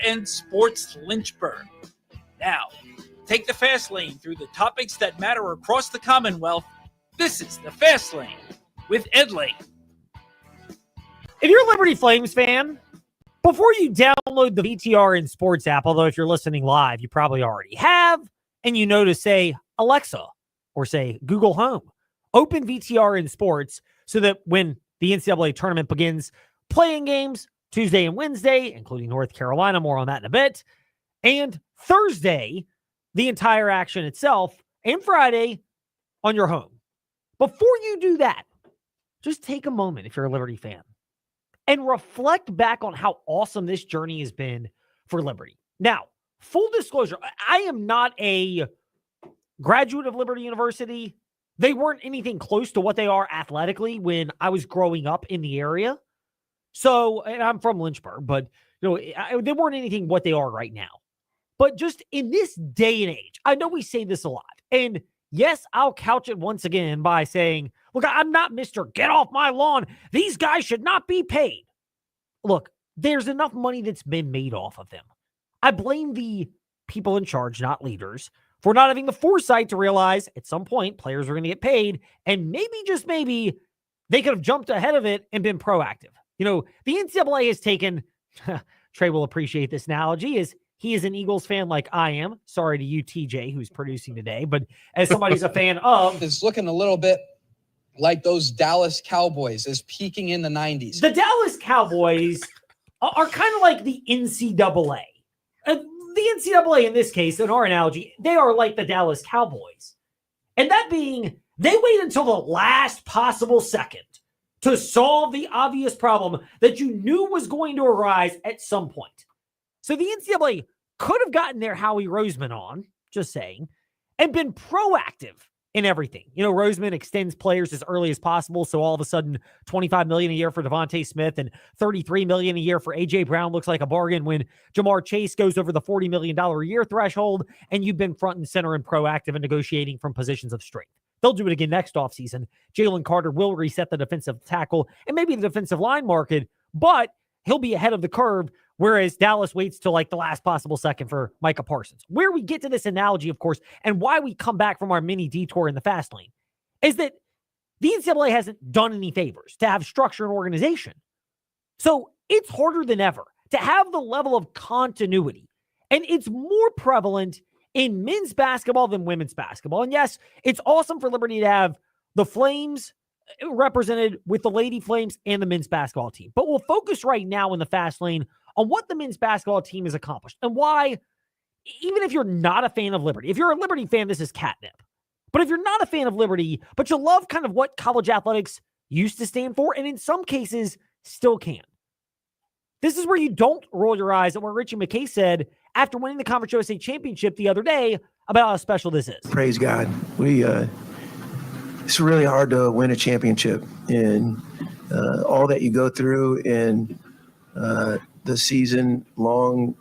and Sports Lynchburg. Now, take the fast lane through the topics that matter across the Commonwealth. This is the Fast Lane with Ed Lane. If you're a Liberty Flames fan, before you download the VTR in Sports app, although if you're listening live, you probably already have, and you know to say Alexa or say Google Home, open VTR in Sports so that when the NCAA tournament begins, playing games Tuesday and Wednesday, including North Carolina, more on that in a bit, and Thursday, the entire action itself, and Friday on your home. Before you do that, just take a moment if you're a Liberty fan and reflect back on how awesome this journey has been for Liberty. Now, full disclosure, I am not a graduate of Liberty University. They weren't anything close to what they are athletically when I was growing up in the area. So, and I'm from Lynchburg, but they weren't anything what they are right now. But just in this day and age, I know we say this a lot. And yes, I'll couch it once again by saying, look, I'm not Mr. Get off my lawn. These guys should not be paid. Look, there's enough money that's been made off of them. I blame the people in charge, not leaders, for not having the foresight to realize at some point players are going to get paid. And maybe, just maybe, they could have jumped ahead of it and been proactive. The NCAA has taken, Trey will appreciate this analogy, is he is an Eagles fan like I am. Sorry to you, TJ, who's producing today. But as somebody who's a fan of... It's looking a little bit like those Dallas Cowboys is peaking in the 90s. The Dallas Cowboys are kind of like the NCAA. The NCAA, in this case, in our analogy, they are like the Dallas Cowboys. And that being, they wait until the last possible second to solve the obvious problem that you knew was going to arise at some point. So the NCAA could have gotten their Howie Roseman on, just saying, and been proactive in everything. Roseman extends players as early as possible, so all of a sudden $25 million a year for Devontae Smith and $33 million a year for A.J. Brown looks like a bargain when Jamar Chase goes over the $40 million a year threshold, and you've been front and center and proactive in negotiating from positions of strength. They'll do it again next offseason. Jalen Carter will reset the defensive tackle and maybe the defensive line market, but he'll be ahead of the curve, whereas Dallas waits till like the last possible second for Micah Parsons. Where we get to this analogy, of course, and why we come back from our mini detour in the fast lane is that the NCAA hasn't done any favors to have structure and organization. So it's harder than ever to have the level of continuity. And it's more prevalent in men's basketball than women's basketball. And yes, it's awesome for Liberty to have the Flames represented with the Lady Flames and the men's basketball team. But we'll focus right now in the fast lane on what the men's basketball team has accomplished and why, even if you're not a fan of Liberty, if you're a Liberty fan, this is catnip. But if you're not a fan of Liberty, but you love kind of what college athletics used to stand for, and in some cases still can, this is where you don't roll your eyes at what Richie McKay said after winning the Conference USA Championship the other day about how special this is. Praise God. It's really hard to win a championship, and all that you go through in the season-long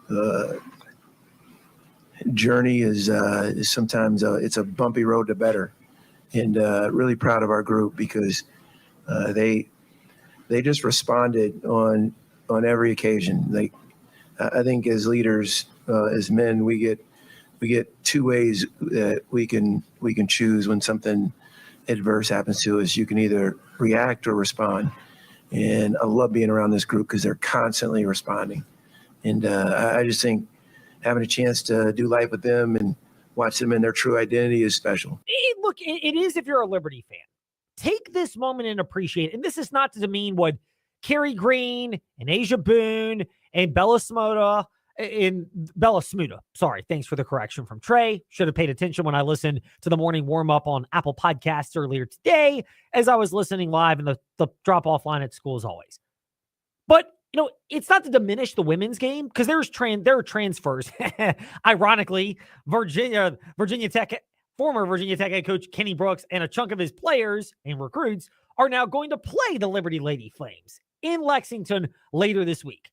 journey is sometimes it's a bumpy road to better. And really proud of our group because they just responded on every occasion. I think as leaders, as men, we get two ways that we can choose when something adverse happens to us. You can either react or respond. And I love being around this group because they're constantly responding. And I just think having a chance to do life with them and watch them in their true identity is special. Look, it is if you're a Liberty fan. Take this moment and appreciate it. And this is not to demean what Kerry Green and Asia Boone and Bella Smuda, sorry, thanks for the correction from Trey. Should have paid attention when I listened to the morning warm-up on Apple Podcasts earlier today as I was listening live in the drop-off line at school as always. But, it's not to diminish the women's game because there are transfers. Ironically, Virginia Tech, former Virginia Tech head coach Kenny Brooks and a chunk of his players and recruits are now going to play the Liberty Lady Flames in Lexington later this week.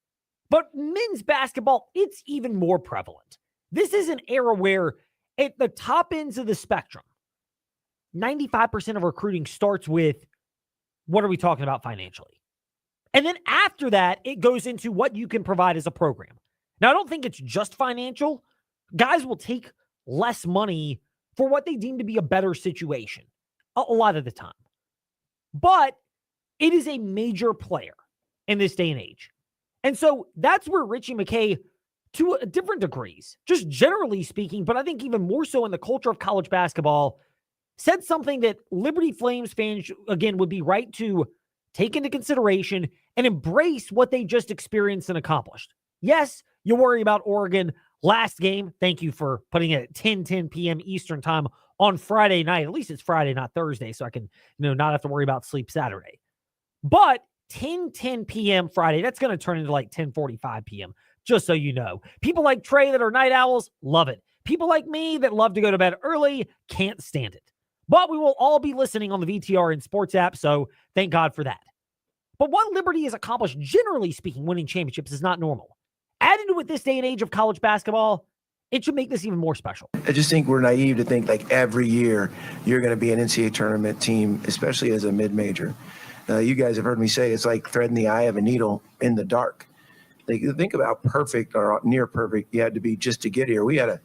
But men's basketball, it's even more prevalent. This is an era where at the top ends of the spectrum, 95% of recruiting starts with, what are we talking about financially? And then after that, it goes into what you can provide as a program. Now, I don't think it's just financial. Guys will take less money for what they deem to be a better situation a lot of the time. But it is a major player in this day and age. And so that's where Richie McKay, to different degrees, just generally speaking, but I think even more so in the culture of college basketball, said something that Liberty Flames fans, again, would be right to take into consideration and embrace what they just experienced and accomplished. Yes, you worry about Oregon last game. Thank you for putting it at 10 p.m. Eastern time on Friday night. At least it's Friday, not Thursday, so I can, not have to worry about sleep Saturday. But 10 p.m. Friday, that's going to turn into like 10:45 p.m., just so you know. People like Trey that are night owls, love it. People like me that love to go to bed early, can't stand it. But we will all be listening on the VTR and Sports app, so thank God for that. But what Liberty has accomplished, generally speaking, winning championships is not normal. Added to it this day and age of college basketball, it should make this even more special. I just think we're naive to think like every year you're going to be an NCAA tournament team, especially as a mid-major. You guys have heard me say it's like threading the eye of a needle in the dark. Like, think about how perfect or near perfect you had to be just to get here. We had a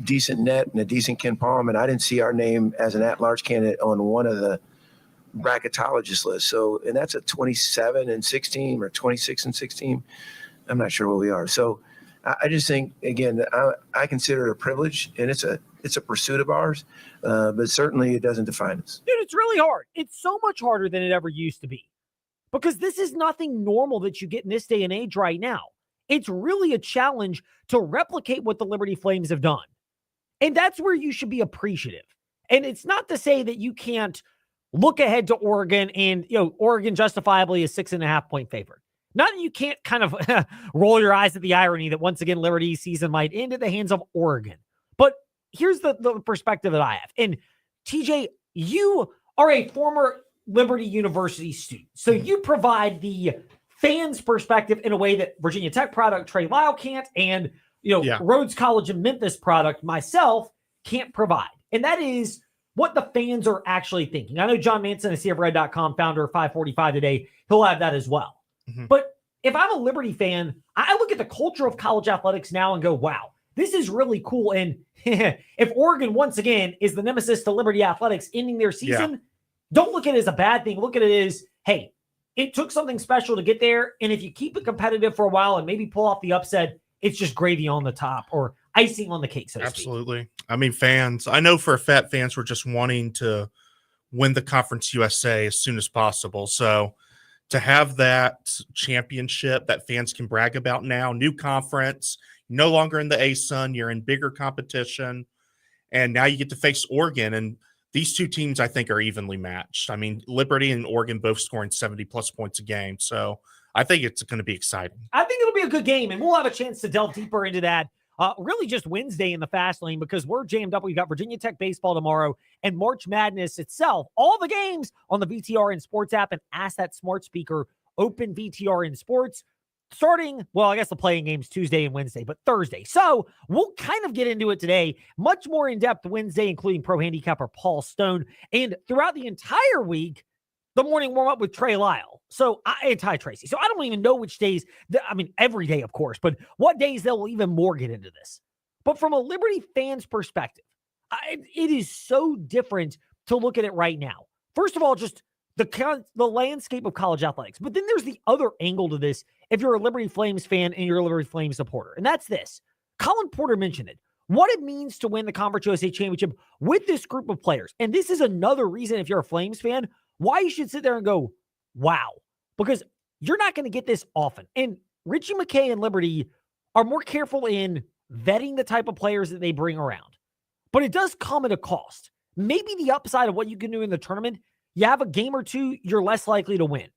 decent net and a decent Ken Palm, and I didn't see our name as an at-large candidate on one of the bracketologist lists. So, and that's a 27 and 16 or 26 and 16. I'm not sure what we are. So I just think, again, I consider it a privilege, and it's a pursuit of ours, but certainly it doesn't define us. Dude, it's really hard. It's so much harder than it ever used to be, because this is nothing normal that you get in this day and age right now. It's really a challenge to replicate what the Liberty Flames have done. And that's where you should be appreciative. And it's not to say that you can't look ahead to Oregon and, Oregon justifiably is 6.5 point favorite. Not that you can't kind of roll your eyes at the irony that once again, Liberty's season might end at the hands of Oregon. But here's the perspective that I have. And TJ, you are a former Liberty University student. So you provide the fans' perspective in a way that Virginia Tech product Trey Lyle can't, and Rhodes College and Memphis product myself can't provide. And that is what the fans are actually thinking. I know John Manson, a CFRed.com founder of 545 today, he'll have that as well. Mm-hmm. But if I'm a Liberty fan, I look at the culture of college athletics now and go, wow, this is really cool. And if Oregon, once again, is the nemesis to Liberty athletics ending their season, don't look at it as a bad thing. Look at it as, hey, it took something special to get there. And if you keep it competitive for a while and maybe pull off the upset, it's just gravy on the top or icing on the cake, so to speak. Absolutely. I mean, fans, I know for a fact fans were just wanting to win the Conference USA as soon as possible. So to have that championship that fans can brag about now, new conference, no longer in the ASUN, you're in bigger competition, and now you get to face Oregon. And these two teams, I think, are evenly matched. I mean, Liberty and Oregon both scoring 70-plus points a game. So I think it's going to be exciting. I think it'll be a good game, and we'll have a chance to delve deeper into that really just Wednesday in the fast lane, because we're jammed up. We've got Virginia Tech baseball tomorrow and March Madness itself. All the games on the VTR and Sports app, and ask that smart speaker, open VTR and Sports. Starting, well, I guess the playing games Tuesday and Wednesday, but Thursday. So we'll kind of get into it today. Much more in-depth Wednesday, including pro handicapper Paul Stone. And throughout the entire week, the morning warm-up with Trey Lyle. So, and Ty Tracy. So I don't even know which days, every day, of course, but what days they'll even more get into this. But from a Liberty fan's perspective, it is so different to look at it right now. First of all, just the landscape of college athletics. But then there's the other angle to this if you're a Liberty Flames fan and you're a Liberty Flames supporter. And that's this. Colin Porter mentioned it. What it means to win the Conference USA Championship with this group of players. And this is another reason, if you're a Flames fan, why you should sit there and go, wow. Because you're not going to get this often. And Richie McKay and Liberty are more careful in vetting the type of players that they bring around. But it does come at a cost. Maybe the upside of what you can do in the tournament, you have a game or two, you're less likely to win.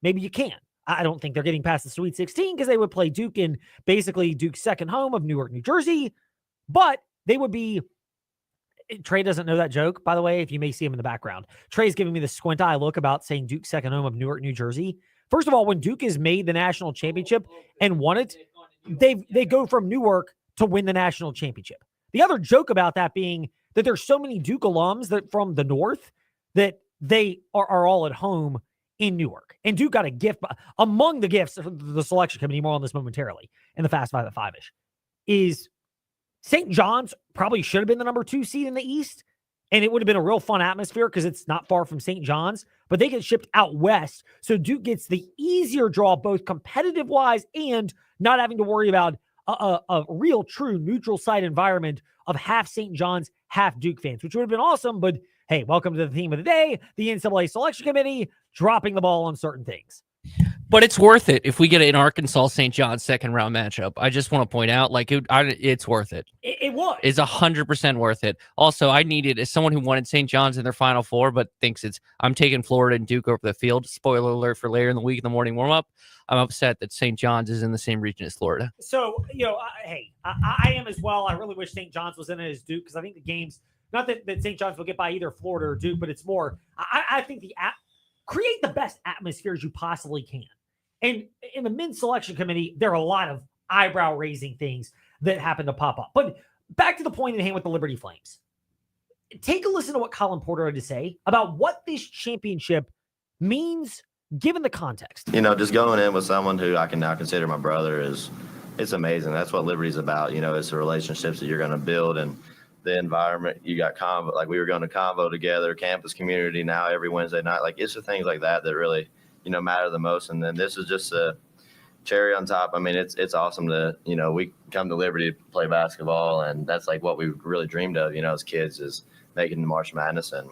Maybe you can. I don't think they're getting past the Sweet 16 because they would play Duke in basically Duke's second home of Newark, New Jersey. But they would be... Trey doesn't know that joke, by the way, if you may see him in the background. Trey's giving me the squint eye look about saying Duke's second home of Newark, New Jersey. First of all, when Duke has made the national championship and won it, they go from Newark to win the national championship. The other joke about that being that there's so many Duke alums that from the north that they are all at home in Newark. And Duke got a gift among the gifts of the selection committee, more on this momentarily, in the Fast Five at 5-ish, is St. John's probably should have been the number 2 seed in the East. And it would have been a real fun atmosphere because it's not far from St. John's, but they get shipped out west. So Duke gets the easier draw, both competitive wise and not having to worry about a real true neutral site environment of half St. John's, half Duke fans, which would have been awesome. But hey, welcome to the theme of the day, the NCAA selection committee dropping the ball on certain things. But it's worth it if we get an Arkansas St. John's second round matchup. I just want to point out, like, it's worth it. It was. It's 100% worth it. Also, I needed, as someone who wanted St. John's in their Final Four, but thinks I'm taking Florida and Duke over the field. Spoiler alert for later in the week in the morning warm up. I'm upset that St. John's is in the same region as Florida. So, hey, I am as well. I really wish St. John's was in it as Duke because I think the games, not that St. John's will get by either Florida or Duke, but it's more, I think create the best atmospheres you possibly can. And in the men's selection committee, there are a lot of eyebrow-raising things that happen to pop up. But back to the point at hand with the Liberty Flames. Take a listen to what Colin Porter had to say about what this championship means given the context. Just going in with someone who I can now consider my brother it's amazing. That's what Liberty's about. It's the relationships that you're going to build and the environment. You got Convo, like we were going to Convo together, campus community now every Wednesday night. Like it's the things like that that really matter the most. And then this is just a cherry on top. I mean, it's awesome to, we come to Liberty to play basketball, and that's like what we really dreamed of, as kids, is making the March Madness. And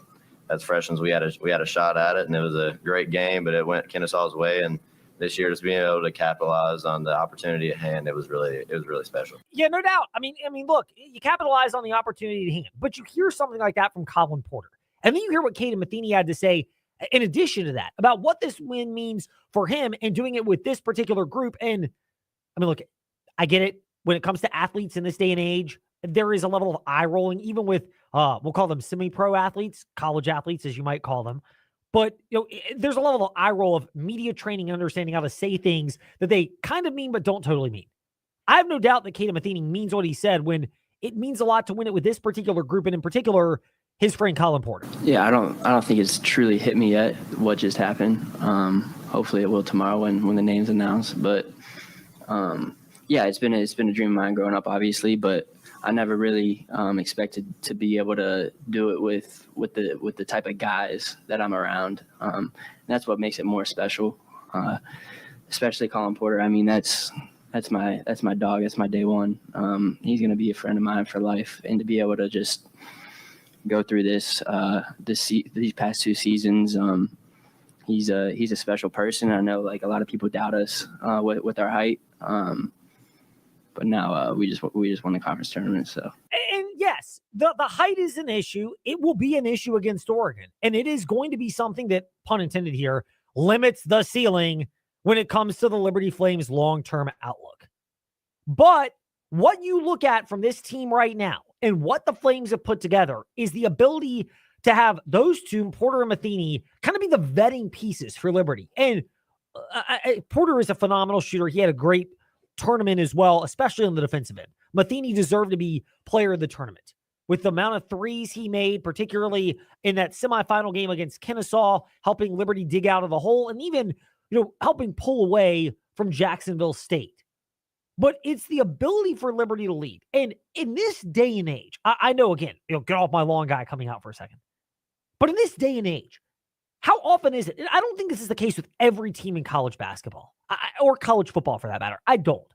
as freshmen, we had a shot at it, and it was a great game, but it went Kennesaw's way. And this year, just being able to capitalize on the opportunity at hand, it was really special. Yeah, no doubt. I mean, look, you capitalize on the opportunity at hand, but you hear something like that from Colin Porter, and then you hear what Caden Matheny had to say in addition to that, about what this win means for him and doing it with this particular group. And I mean, look, I get it. When it comes to athletes in this day and age, there is a level of eye rolling, even with, we'll call them semi-pro athletes, college athletes, as you might call them. But, there's a level of eye roll of media training and understanding how to say things that they kind of mean, but don't totally mean. I have no doubt that Caden Matheny means what he said when it means a lot to win it with this particular group, and in particular, his friend Colin Porter. Yeah, I don't think it's truly hit me yet what just happened. Hopefully it will tomorrow when the name's announced. But yeah, it's been a dream of mine growing up, obviously, but I never really expected to be able to do it with the type of guys that I'm around. And that's what makes it more special, especially Colin Porter. I mean, that's my dog. That's my day one. He's gonna be a friend of mine for life, and to be able to just go through these past 2 seasons. He's a special person. I know like a lot of people doubt us with our height, but now we just won the conference tournament. So, and yes, the height is an issue. It will be an issue against Oregon, and it is going to be something that, pun intended here, limits the ceiling when it comes to the Liberty Flames' long-term outlook. But what you look at from this team right now and what the Flames have put together is the ability to have those two, Porter and Matheny, kind of be the vetting pieces for Liberty. And Porter is a phenomenal shooter. He had a great tournament as well, especially on the defensive end. Matheny deserved to be player of the tournament. With the amount of threes he made, particularly in that semifinal game against Kennesaw, helping Liberty dig out of the hole, and even, helping pull away from Jacksonville State. But it's the ability for Liberty to lead. And in this day and age, I know, again, get off my long guy coming out for a second. But in this day and age, how often is it? I don't think this is the case with every team in college basketball or college football for that matter. I don't.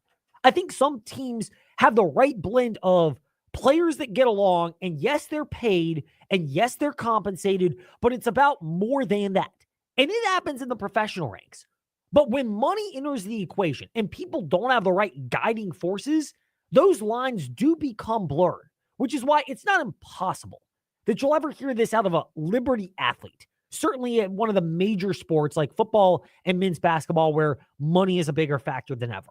I think some teams have the right blend of players that get along, and yes, they're paid, and yes, they're compensated, but it's about more than that. And it happens in the professional ranks. But when money enters the equation and people don't have the right guiding forces, those lines do become blurred, which is why it's not impossible that you'll ever hear this out of a Liberty athlete, certainly at one of the major sports like football and men's basketball where money is a bigger factor than ever.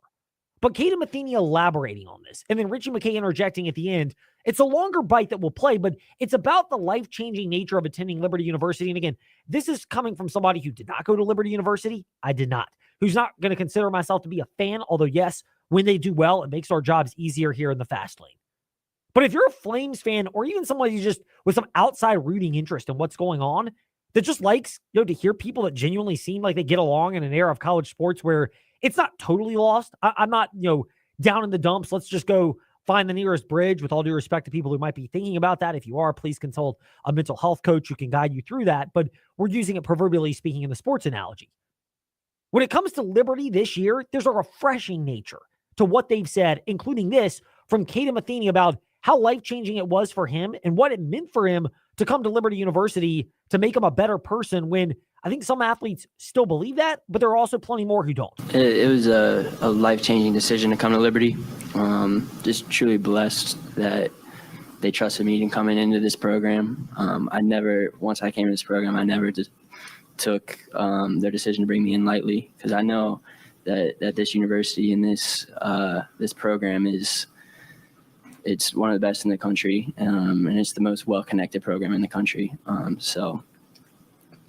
But Caden Matheny elaborating on this, and then Richie McKay interjecting at the end, it's a longer bite that we'll play, but it's about the life-changing nature of attending Liberty University. And again, this is coming from somebody who did not go to Liberty University. I did not. Who's not going to consider myself to be a fan, although yes, when they do well, it makes our jobs easier here in the fast lane. But if you're a Flames fan, or even somebody just with some outside rooting interest in what's going on, that just likes, to hear people that genuinely seem like they get along in an era of college sports where it's not totally lost. I'm not, down in the dumps. Let's just go find the nearest bridge, with all due respect to people who might be thinking about that. If you are, please consult a mental health coach who can guide you through that. But we're using it proverbially speaking in the sports analogy. When it comes to Liberty this year, there's a refreshing nature to what they've said, including this from Caden Matheny about how life-changing it was for him and what it meant for him to come to Liberty University to make him a better person, when I think some athletes still believe that, but there are also plenty more who don't. It was a life-changing decision to come to Liberty. Just truly blessed that they trusted me in coming into this program. Once I came to this program, I never just took their decision to bring me in lightly, because I know that this university and this program it's one of the best in the country, and it's the most well-connected program in the country.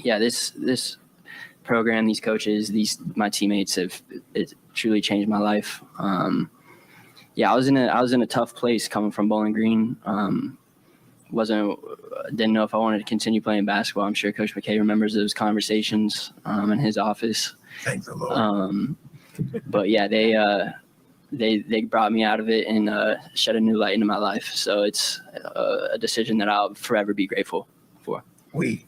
This program, these coaches, my teammates it truly changed my life. I was in a tough place coming from Bowling Green. Didn't know if I wanted to continue playing basketball. I'm sure Coach McKay remembers those conversations in his office. Thank the Lord. But yeah, they brought me out of it and shed a new light into my life. So it's a decision that I'll forever be grateful for. We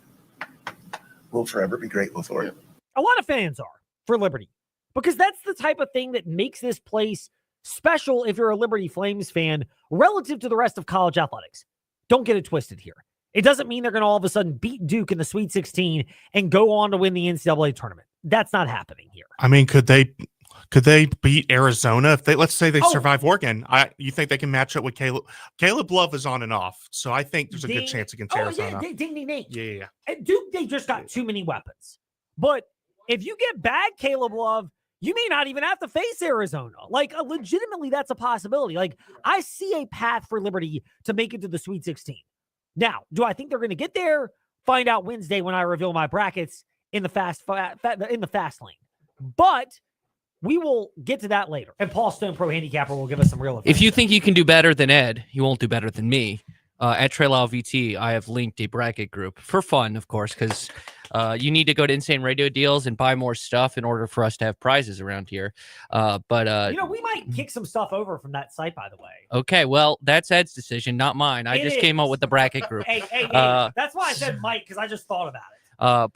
will forever be grateful for it. A lot of fans are for Liberty, because that's the type of thing that makes this place special if you're a Liberty Flames fan relative to the rest of college athletics. Don't get it twisted here. It doesn't mean they're going to all of a sudden beat Duke in the Sweet 16 and go on to win the NCAA tournament. That's not happening here. I mean, could they beat Arizona if let's say they survive Oregon? You think they can match up with Caleb? Caleb Love is on and off, so I think there's a good chance against Arizona. Ding. Yeah. At Duke, they just got too many weapons. But if you get back Caleb Love, you may not even have to face Arizona. Legitimately, that's a possibility. I see a path for Liberty to make it to the Sweet 16. Now, do I think they're going to get there? Find out Wednesday when I reveal my brackets in the fast lane. But we will get to that later. And Paul Stone, Pro Handicapper, will give us some real advice. If you think you can do better than Ed, you won't do better than me. At Trailal VT, I have linked a bracket group for fun, of course, because you need to go to Insane Radio Deals and buy more stuff in order for us to have prizes around here. We might kick some stuff over from that site, by the way. Okay, well, that's Ed's decision, not mine. I just came up with the bracket group. Hey, that's why I said Mike, because I just thought about it. At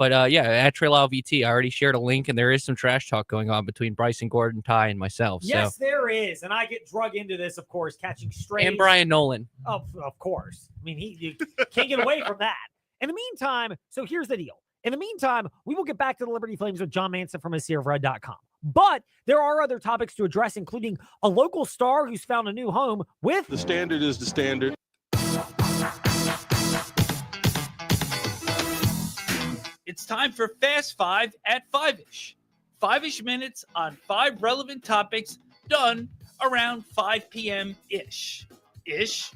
Trailal VT, I already shared a link, and there is some trash talk going on between Bryson Gordon, Ty, and myself. Yes, there is, and I get drug into this, of course, catching strays. And Brian Nolan. Of course. I mean, you can't get away from that. In the meantime, so here's the deal. In the meantime, we will get back to the Liberty Flames with John Manson from HisToryOfRed.com. But there are other topics to address, including a local star who's found a new home with... The standard is the standard. It's time for Fast Five at 5-ish. 5-ish minutes on 5 relevant topics done around 5 p.m.-ish. Ish,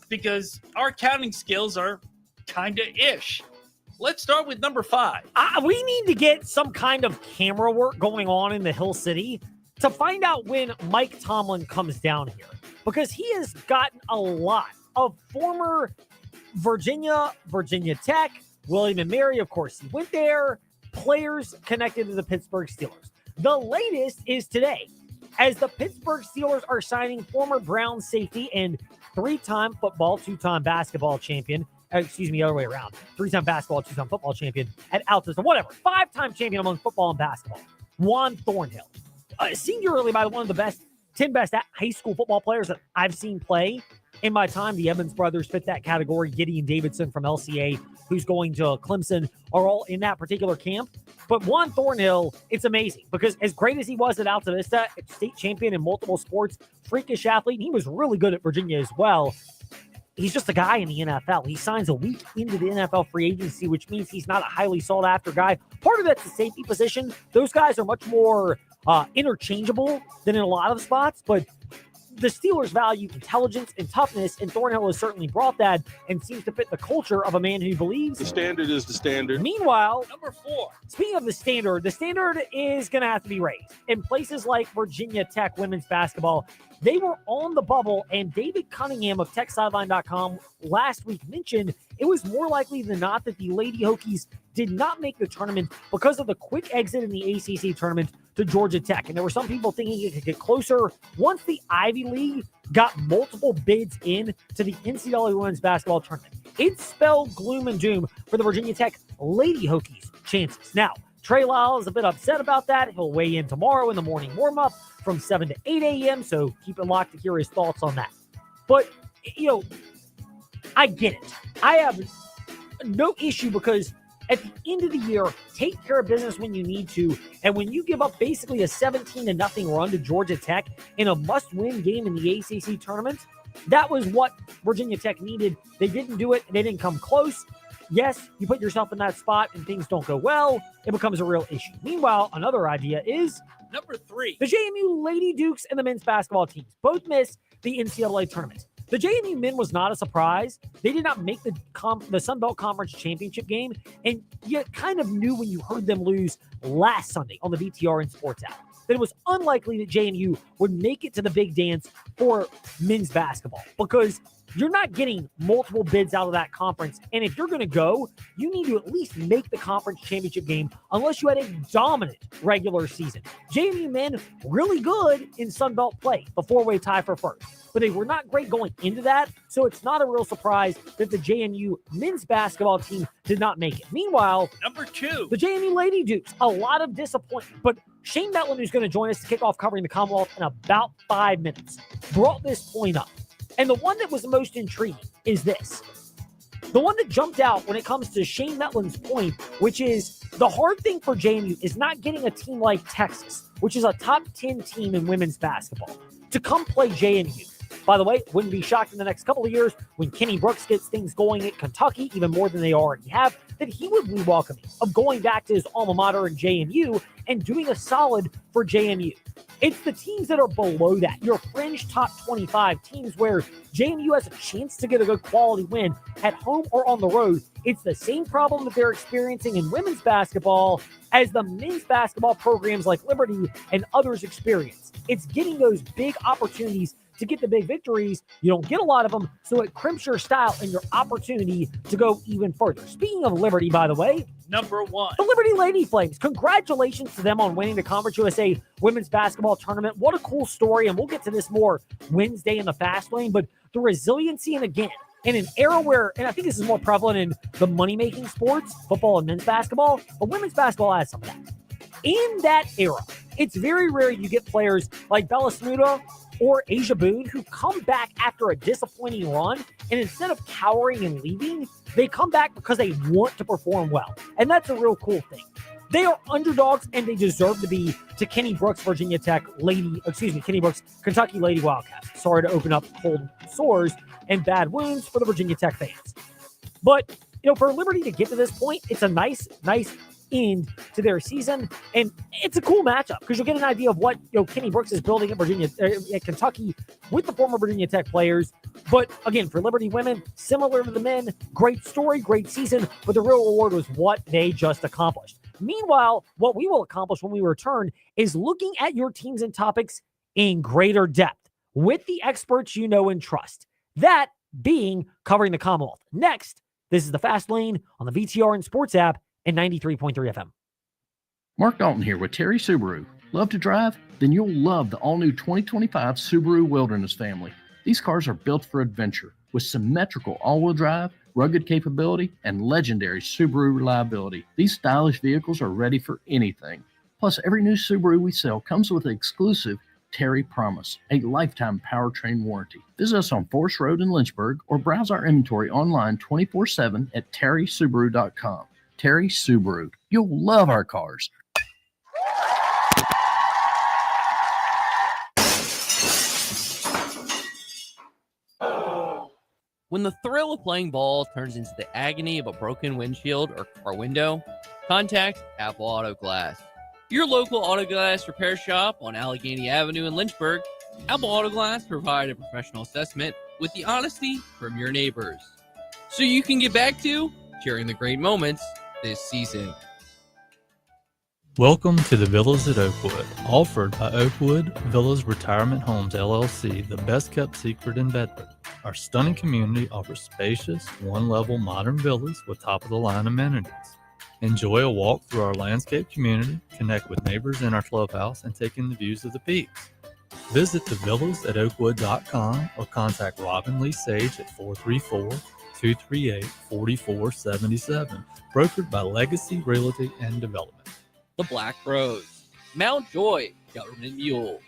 because our counting skills are kinda ish. Let's start with number 5. We need to get some kind of camera work going on in the Hill City to find out when Mike Tomlin comes down here, because he has gotten a lot of former Virginia Tech, William and Mary, of course, he went there, players connected to the Pittsburgh Steelers. The latest is today, as the Pittsburgh Steelers are signing former Browns safety and 3-time football, 2-time basketball champion, other way around, 3-time basketball, 2-time football champion at Altus, or whatever, 5-time champion among football and basketball, Juan Thornhill. Singularly by one of the 10 best high school football players that I've seen play in my time. The Evans brothers fit that category. Gideon Davidson from LCA, who's going to Clemson, are all in that particular camp. But Juan Thornhill, it's amazing, because as great as he was at Alta Vista, state champion in multiple sports, freakish athlete, he was really good at Virginia as well. He's just a guy in the NFL. He signs a week into the NFL free agency, which means he's not a highly sought-after guy. Part of that's the safety position. Those guys are much more interchangeable than in a lot of spots, but the Steelers value intelligence and toughness, and Thornhill has certainly brought that and seems to fit the culture of a man who believes The standard is the standard. Meanwhile, Number 4. speaking of the standard is going to have to be raised. In places like Virginia Tech women's basketball, they were on the bubble, and David Cunningham of TechSideline.com last week mentioned it was more likely than not that the Lady Hokies did not make the tournament because of the quick exit in the ACC tournament to Georgia Tech. And there were some people thinking it could get closer once the Ivy League got multiple bids in to the NCAA women's basketball tournament. It spelled gloom and doom for the Virginia Tech Lady Hokies' chances. Now, Trey Lyle is a bit upset about that. He'll weigh in tomorrow in the morning warm-up from 7 to 8 a.m., so keep it locked to hear his thoughts on that. But, I get it. I have no issue because at the end of the year, take care of business when you need to. And when you give up basically a 17-0 run to Georgia Tech in a must-win game in the ACC tournament, that was what Virginia Tech needed. They didn't do it. They didn't come close. Yes, you put yourself in that spot and things don't go well, it becomes a real issue. Meanwhile, another idea is Number 3. the JMU Lady Dukes and the men's basketball teams both missed the NCAA tournament. The JMU men was not a surprise. They did not make the Sun Belt Conference Championship game, and you kind of knew when you heard them lose last Sunday on the VTR and Sports app that it was unlikely that JMU would make it to the big dance for men's basketball because you're not getting multiple bids out of that conference. And if you're going to go, you need to at least make the conference championship game unless you had a dominant regular season. JMU men, really good in Sun Belt play, the four-way tie for first. But they were not great going into that, so it's not a real surprise that the JMU men's basketball team did not make it. Meanwhile, Number 2. the JMU Lady Dukes, a lot of disappointment, but Shane Metlin, who's going to join us to kick off covering the Commonwealth in about 5 minutes, brought this point up. And the one that was the most intriguing is this. The one that jumped out when it comes to Shane Metlin's point, which is the hard thing for JMU is not getting a team like Texas, which is a top 10 team in women's basketball, to come play JMU. By the way, wouldn't be shocked in the next couple of years when Kenny Brooks gets things going at Kentucky, even more than they already have, that he would be welcoming of going back to his alma mater in JMU and doing a solid for JMU. It's the teams that are below that, your fringe top 25 teams where JMU has a chance to get a good quality win at home or on the road. It's the same problem that they're experiencing in women's basketball as the men's basketball programs like Liberty and others experience. It's getting those big opportunities to get the big victories. You don't get a lot of them, so it crimps your style and your opportunity to go even further. Speaking of Liberty, by the way, Number 1. the Liberty Lady Flames, congratulations to them on winning the Conference USA Women's Basketball Tournament. What a cool story, and we'll get to this more Wednesday in the Fast Lane, but the resiliency, and again, in an era where, and I think this is more prevalent in the money-making sports, football and men's basketball, but women's basketball has some of that. In that era, it's very rare you get players like Bella Smuda or Asia Boone who come back after a disappointing run, and instead of cowering and leaving, they come back because they want to perform well. And that's a real cool thing. They are underdogs, and they deserve to be to Kenny Brooks, Kenny Brooks, Kentucky Lady Wildcats. Sorry to open up cold sores and bad wounds for the Virginia Tech fans. But, for Liberty to get to this point, it's a nice end to their season, and it's a cool matchup because you'll get an idea of what Kenny Brooks is building at Kentucky with the former Virginia Tech players. But again, for Liberty women, similar to the men, great story, great season, but the real reward was what they just accomplished. Meanwhile, what we will accomplish when we return is looking at your teams and topics in greater depth with the experts you know and trust. That being covering the Commonwealth. Next, this is the Fast Lane on the VTR and Sports app and 93.3 FM. Mark Dalton here with Terry Subaru. Love to drive? Then you'll love the all-new 2025 Subaru Wilderness family. These cars are built for adventure with symmetrical all-wheel drive, rugged capability, and legendary Subaru reliability. These stylish vehicles are ready for anything. Plus, every new Subaru we sell comes with an exclusive Terry Promise, a lifetime powertrain warranty. Visit us on Forest Road in Lynchburg or browse our inventory online 24/7 at terrysubaru.com. Terry Subaru. You'll love our cars. When the thrill of playing ball turns into the agony of a broken windshield or car window, contact Apple Auto Glass. Your local auto glass repair shop on Allegheny Avenue in Lynchburg. Apple Auto Glass provide a professional assessment with the honesty from your neighbors, so you can get back to sharing the great moments this season. Welcome to the Villas at Oakwood, offered by Oakwood Villas Retirement Homes LLC, the best kept secret in Bedford. Our stunning community offers spacious, one-level modern villas with top-of-the-line amenities. Enjoy a walk through our landscape community, connect with neighbors in our clubhouse, and take in the views of the peaks. Visit the villas at oakwood.com or contact Robin Lee Sage at 434-238-4477, brokered by Legacy Realty and Development. The Black Rose, Mount Joy, Government Mule,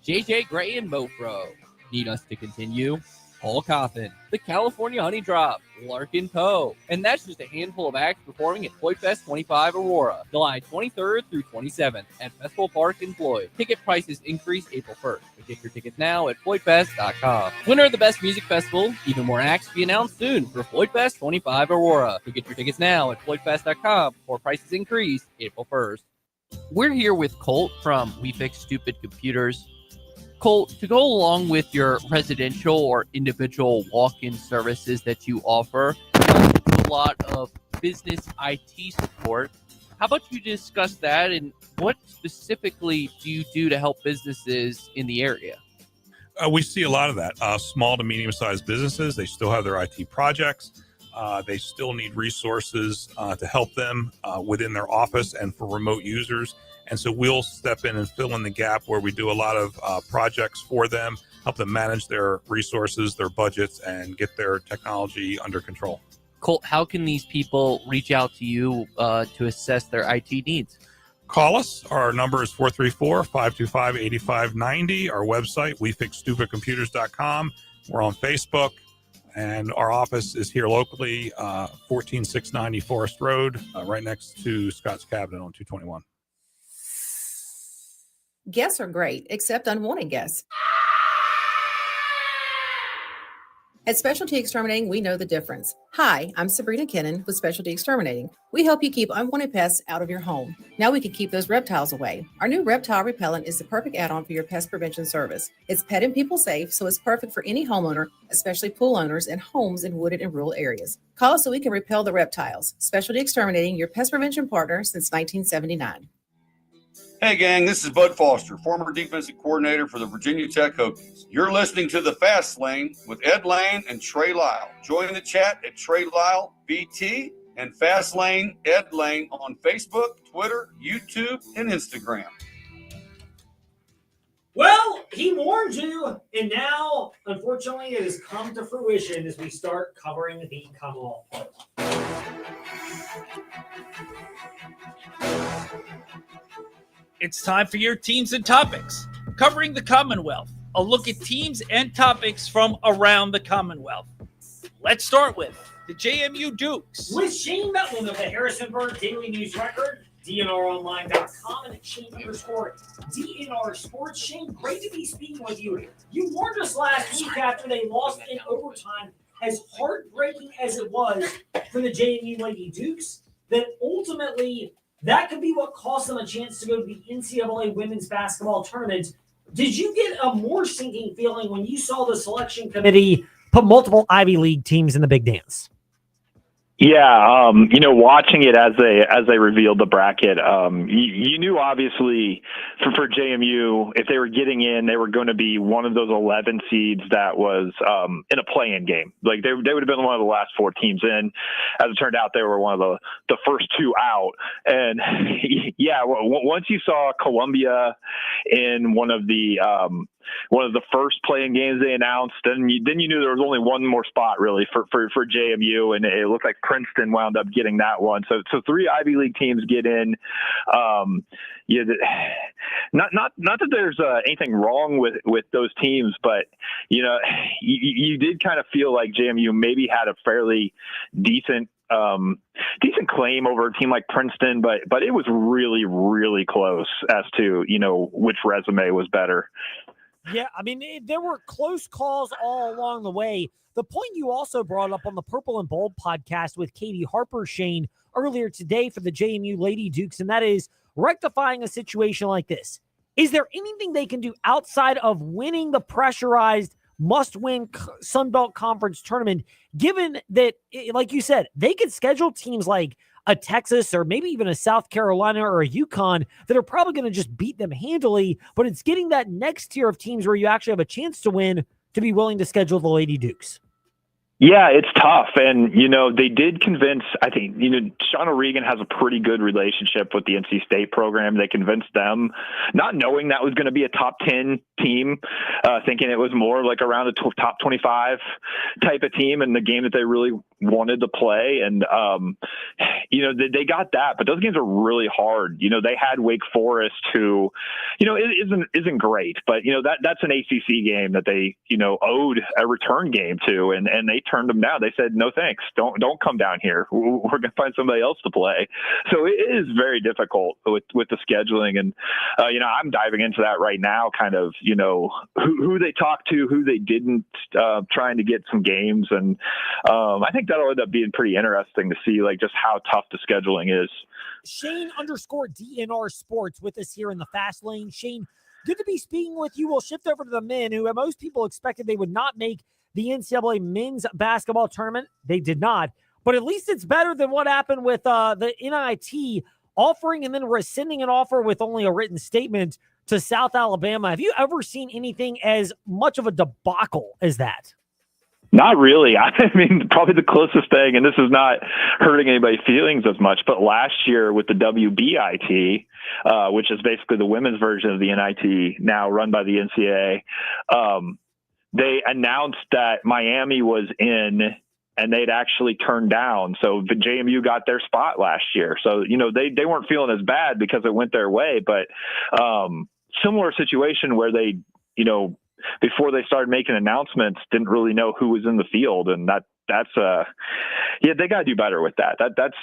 JJ Gray and Mofro. Need us to continue? Paul Coffin, the California Honey Drop, Larkin Poe. And that's just a handful of acts performing at Floyd Fest 25 Aurora, July 23rd through 27th at Festival Park in Floyd. Ticket prices increase April 1st. So get your tickets now at floydfest.com. Winner of the Best Music Festival, even more acts to be announced soon for Floyd Fest 25 Aurora. So get your tickets now at floydfest.com before prices increase April 1st. We're here with Colt from We Fix Stupid Computers. Colt, to go along with your residential or individual walk-in services that you offer, a lot of business IT support. How about you discuss that, and what specifically do you do to help businesses in the area? We see a lot of that. Small to medium-sized businesses, they still have their IT projects. They still need resources to help them within their office and for remote users. And so we'll step in and fill in the gap where we do a lot of projects for them, help them manage their resources, their budgets, and get their technology under control. Colt, how can these people reach out to you to assess their IT needs? Call us. Our number is 434-525-8590. Our website, wefixstupidcomputers.com. We're on Facebook. And our office is here locally, 14690 Forest Road, right next to Scott's Cabinet on 221. Guests are great, except unwanted guests. At Specialty Exterminating, we know the difference. Hi, I'm Sabrina Kennan with Specialty Exterminating. We help you keep unwanted pests out of your home. Now we can keep those reptiles away. Our new reptile repellent is the perfect add-on for your pest prevention service. It's pet and people safe, so it's perfect for any homeowner, especially pool owners and homes in wooded and rural areas. Call us so we can repel the reptiles. Specialty Exterminating, your pest prevention partner since 1979. Hey gang, this is Bud Foster, former defensive coordinator for the Virginia Tech Hokies. You're listening to The Fast Lane with Ed Lane and Trey Lyle. Join the chat at Trey Lyle BT and Fast Lane Ed Lane on Facebook, Twitter, YouTube, and Instagram. Well, he warned you, and now, unfortunately, it has come to fruition as we start covering the Commonwealth. It's time for your teams and topics. Covering the Commonwealth, a look at teams and topics from around the Commonwealth. Let's start with the JMU Dukes. With Shane Metlin of the Harrisonburg Daily News Record, DNRonline.com, and at Shane_DNR Sports. Shane, great to be speaking with you. You warned us last week after they lost in overtime, as heartbreaking as it was for the JMU Lady Dukes, that ultimately that could be what cost them a chance to go to the NCAA women's basketball tournament. Did you get a more sinking feeling when you saw the selection committee put multiple Ivy League teams in the big dance? Yeah, watching it as they revealed the bracket, you knew obviously for JMU, if they were getting in, they were going to be one of those 11 seeds that was in a play-in game. Like they would have been one of the last 4 teams in. As it turned out, they were one of the first 2 out. And yeah, once you saw Columbia in one of the first playing games they announced, then you knew there was only one more spot really for JMU, and it looked like Princeton wound up getting that one. So 3 Ivy League teams get in. Not that there's anything wrong with those teams, but you did kind of feel like JMU maybe had a fairly decent claim over a team like Princeton, but it was really, really close as to which resume was better. Yeah, I mean, there were close calls all along the way. The point you also brought up on the Purple and Bold podcast with Katie Harper, Shane, earlier today for the JMU Lady Dukes, and that is rectifying a situation like this. Is there anything they can do outside of winning the pressurized must-win Sun Belt Conference tournament, given that, like you said, they could schedule teams like a Texas or maybe even a South Carolina or a UConn that are probably going to just beat them handily, but it's getting that next tier of teams where you actually have a chance to win to be willing to schedule the Lady Dukes. Yeah, it's tough. And, they did convince, I think, Sean O'Regan has a pretty good relationship with the NC State program. They convinced them, not knowing that was going to be a top 10 team, thinking it was more like around the top 25 type of team and the game that they really wanted to play. And, they got that, but those games are really hard. They had Wake Forest, who, isn't great, but, that's an ACC game that they, owed a return game to, and they turned them down. They said, no, thanks. Don't come down here. We're going to find somebody else to play. So it is very difficult with the scheduling. And, I'm diving into that right now, kind of, who they talked to, who they didn't, trying to get some games. And I think that'll end up being pretty interesting to see, like, just how tough the scheduling is. Shane_DNR Sports with us here in the Fast Lane. Shane, good to be speaking with you. We'll shift over to the men, who most people expected they would not make the NCAA men's basketball tournament. They did not, but at least it's better than what happened with the NIT offering and then rescinding an offer with only a written statement to South Alabama. Have you ever seen anything as much of a debacle as that? Not really. I mean, probably the closest thing, and this is not hurting anybody's feelings as much, but last year with the WBIT, which is basically the women's version of the NIT, now run by the NCAA, they announced that Miami was in, and they'd actually turned down. So the JMU got their spot last year. So, they weren't feeling as bad because it went their way, but similar situation where they, before they started making announcements, didn't really know who was in the field. And that's they got to do better with that. That's,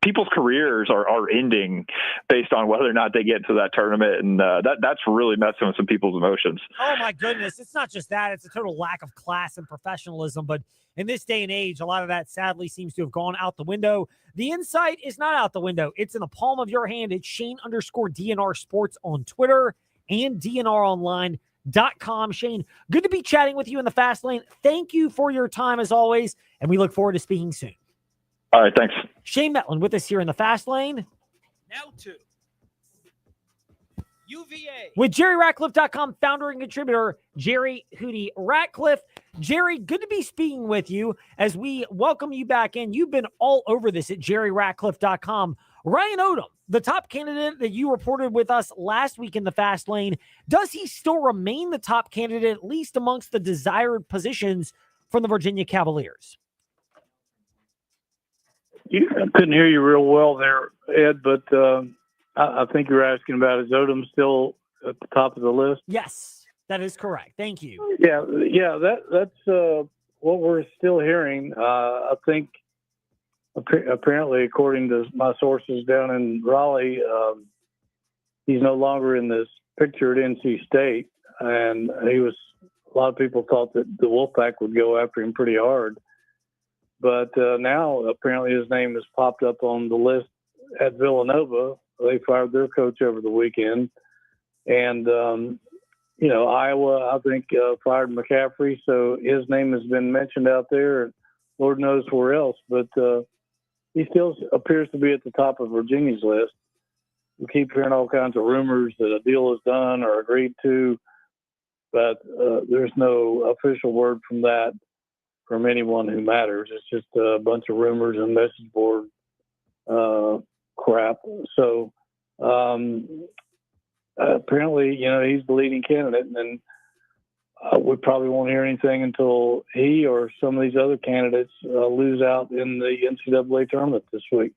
people's careers are ending based on whether or not they get to that tournament. And that's really messing with some people's emotions. Oh my goodness. It's not just that, it's a total lack of class and professionalism. But in this day and age, a lot of that sadly seems to have gone out the window. The insight is not out the window. It's in the palm of your hand. It's Shane_DNR Sports on Twitter and DNRonline.com. Shane, good to be chatting with you in the Fast Lane. Thank you for your time as always, and we look forward to speaking soon. All right, thanks. Shane Metlin with us here in the Fast Lane. Now to UVA. With JerryRatcliffe.com founder and contributor, Jerry Hootie Ratcliffe. Jerry, good to be speaking with you as we welcome you back in. You've been all over this at JerryRatcliffe.com. Ryan Odom, the top candidate that you reported with us last week in the Fast Lane, does he still remain the top candidate, at least amongst the desired positions from the Virginia Cavaliers? I couldn't hear you real well there, Ed, but I think you're asking about, is Odom still at the top of the list? Yes, that is correct. Thank you. Yeah, that's what we're still hearing. I think apparently, according to my sources down in Raleigh, he's no longer in this picture at NC State, and a lot of people thought that the Wolfpack would go after him pretty hard. But now apparently his name has popped up on the list at Villanova. They fired their coach over the weekend. And, Iowa, I think, fired McCaffrey. So his name has been mentioned out there, and Lord knows where else. But he still appears to be at the top of Virginia's list. We keep hearing all kinds of rumors that a deal is done or agreed to, but there's no official word from that from anyone who matters. It's just a bunch of rumors and message board crap. So apparently, he's the leading candidate, and we probably won't hear anything until he or some of these other candidates lose out in the NCAA tournament this week.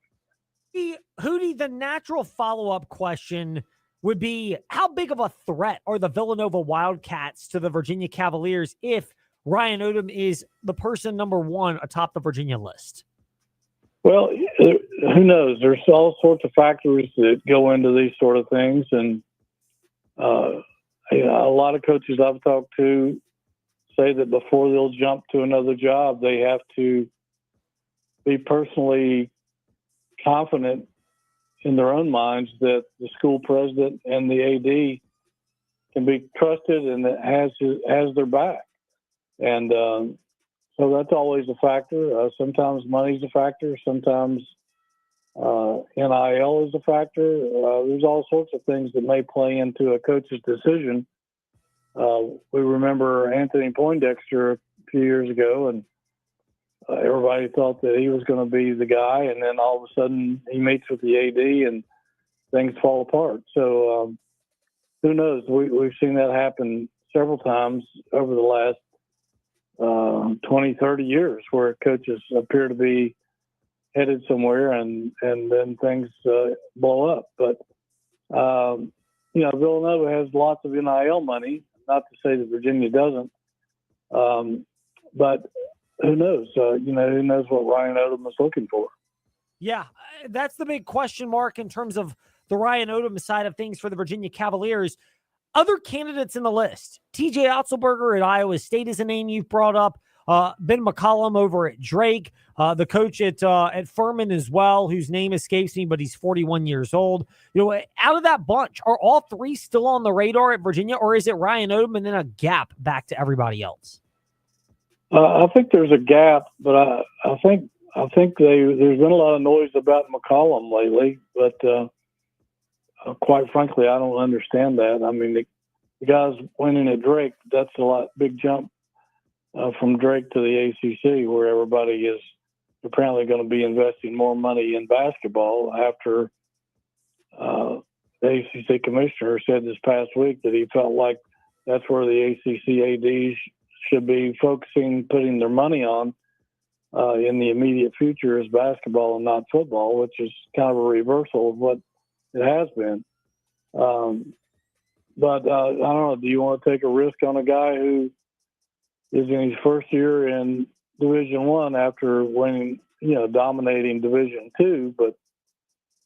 Hootie, the natural follow-up question would be, how big of a threat are the Villanova Wildcats to the Virginia Cavaliers if Ryan Odom is the person number one atop the Virginia list? Well, who knows? There's all sorts of factors that go into these sort of things. And a lot of coaches I've talked to say that before they'll jump to another job, they have to be personally confident in their own minds that the school president and the AD can be trusted and that has their back. And so that's always a factor. Sometimes money's a factor. Sometimes NIL is a factor. There's all sorts of things that may play into a coach's decision. We remember Anthony Poindexter a few years ago, and everybody thought that he was going to be the guy, and then all of a sudden he meets with the AD and things fall apart. So who knows? We've seen that happen several times over the last 20, 30 years where coaches appear to be headed somewhere and then things blow up. But, Villanova has lots of NIL money, not to say that Virginia doesn't. But who knows? Who knows what Ryan Odom is looking for? Yeah, that's the big question mark in terms of the Ryan Odom side of things for the Virginia Cavaliers. Other candidates in the list, TJ Otzelberger at Iowa State is a name you've brought up. Ben McCollum over at Drake, the coach at Furman as well, whose name escapes me, but he's 41 years old. Out of that bunch, are all three still on the radar at Virginia, or is it Ryan Odom and then a gap back to everybody else? I think there's a gap, but I think there's been a lot of noise about McCollum lately, but quite frankly, I don't understand that. I mean, the guys winning at Drake, that's a big jump from Drake to the ACC, where everybody is apparently going to be investing more money in basketball after the ACC commissioner said this past week that he felt like that's where the ACC ADs should be focusing, putting their money on in the immediate future is basketball and not football, which is kind of a reversal of what it has been. But I don't know, do you want to take a risk on a guy who is in his first year in Division I after winning, dominating Division II? But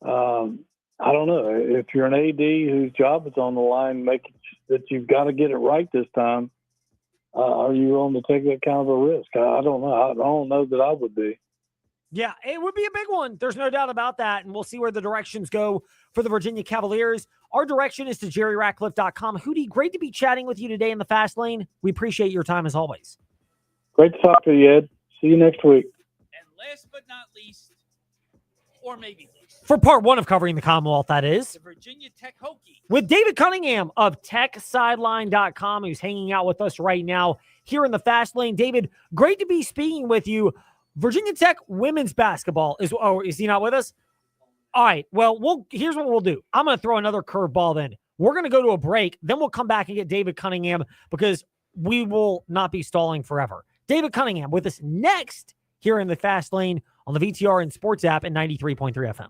I don't know. If you're an AD whose job is on the line, make it that you've got to get it right this time, are you willing to take that kind of a risk? I don't know. I don't know that I would be. Yeah, it would be a big one. There's no doubt about that. And we'll see where the directions go for the Virginia Cavaliers. Our direction is to jerryratcliffe.com. Hootie, great to be chatting with you today in the Fast Lane. We appreciate your time as always. Great to talk to you, Ed. See you next week. And last but not least, or maybe least, For part one of Covering the Commonwealth, that is, the Virginia Tech Hokies. with David Cunningham of TechSideline.com, who's hanging out with us right now here in the Fast Lane. David, great to be speaking with you. Virginia Tech women's basketball is he not with us? All right. Well, here's what we'll do. I'm going to throw another curveball then. We're going to go to a break. Then we'll come back and get David Cunningham because we will not be stalling forever. David Cunningham with us next here in the Fast Lane on the VTR and Sports app at 93.3 FM.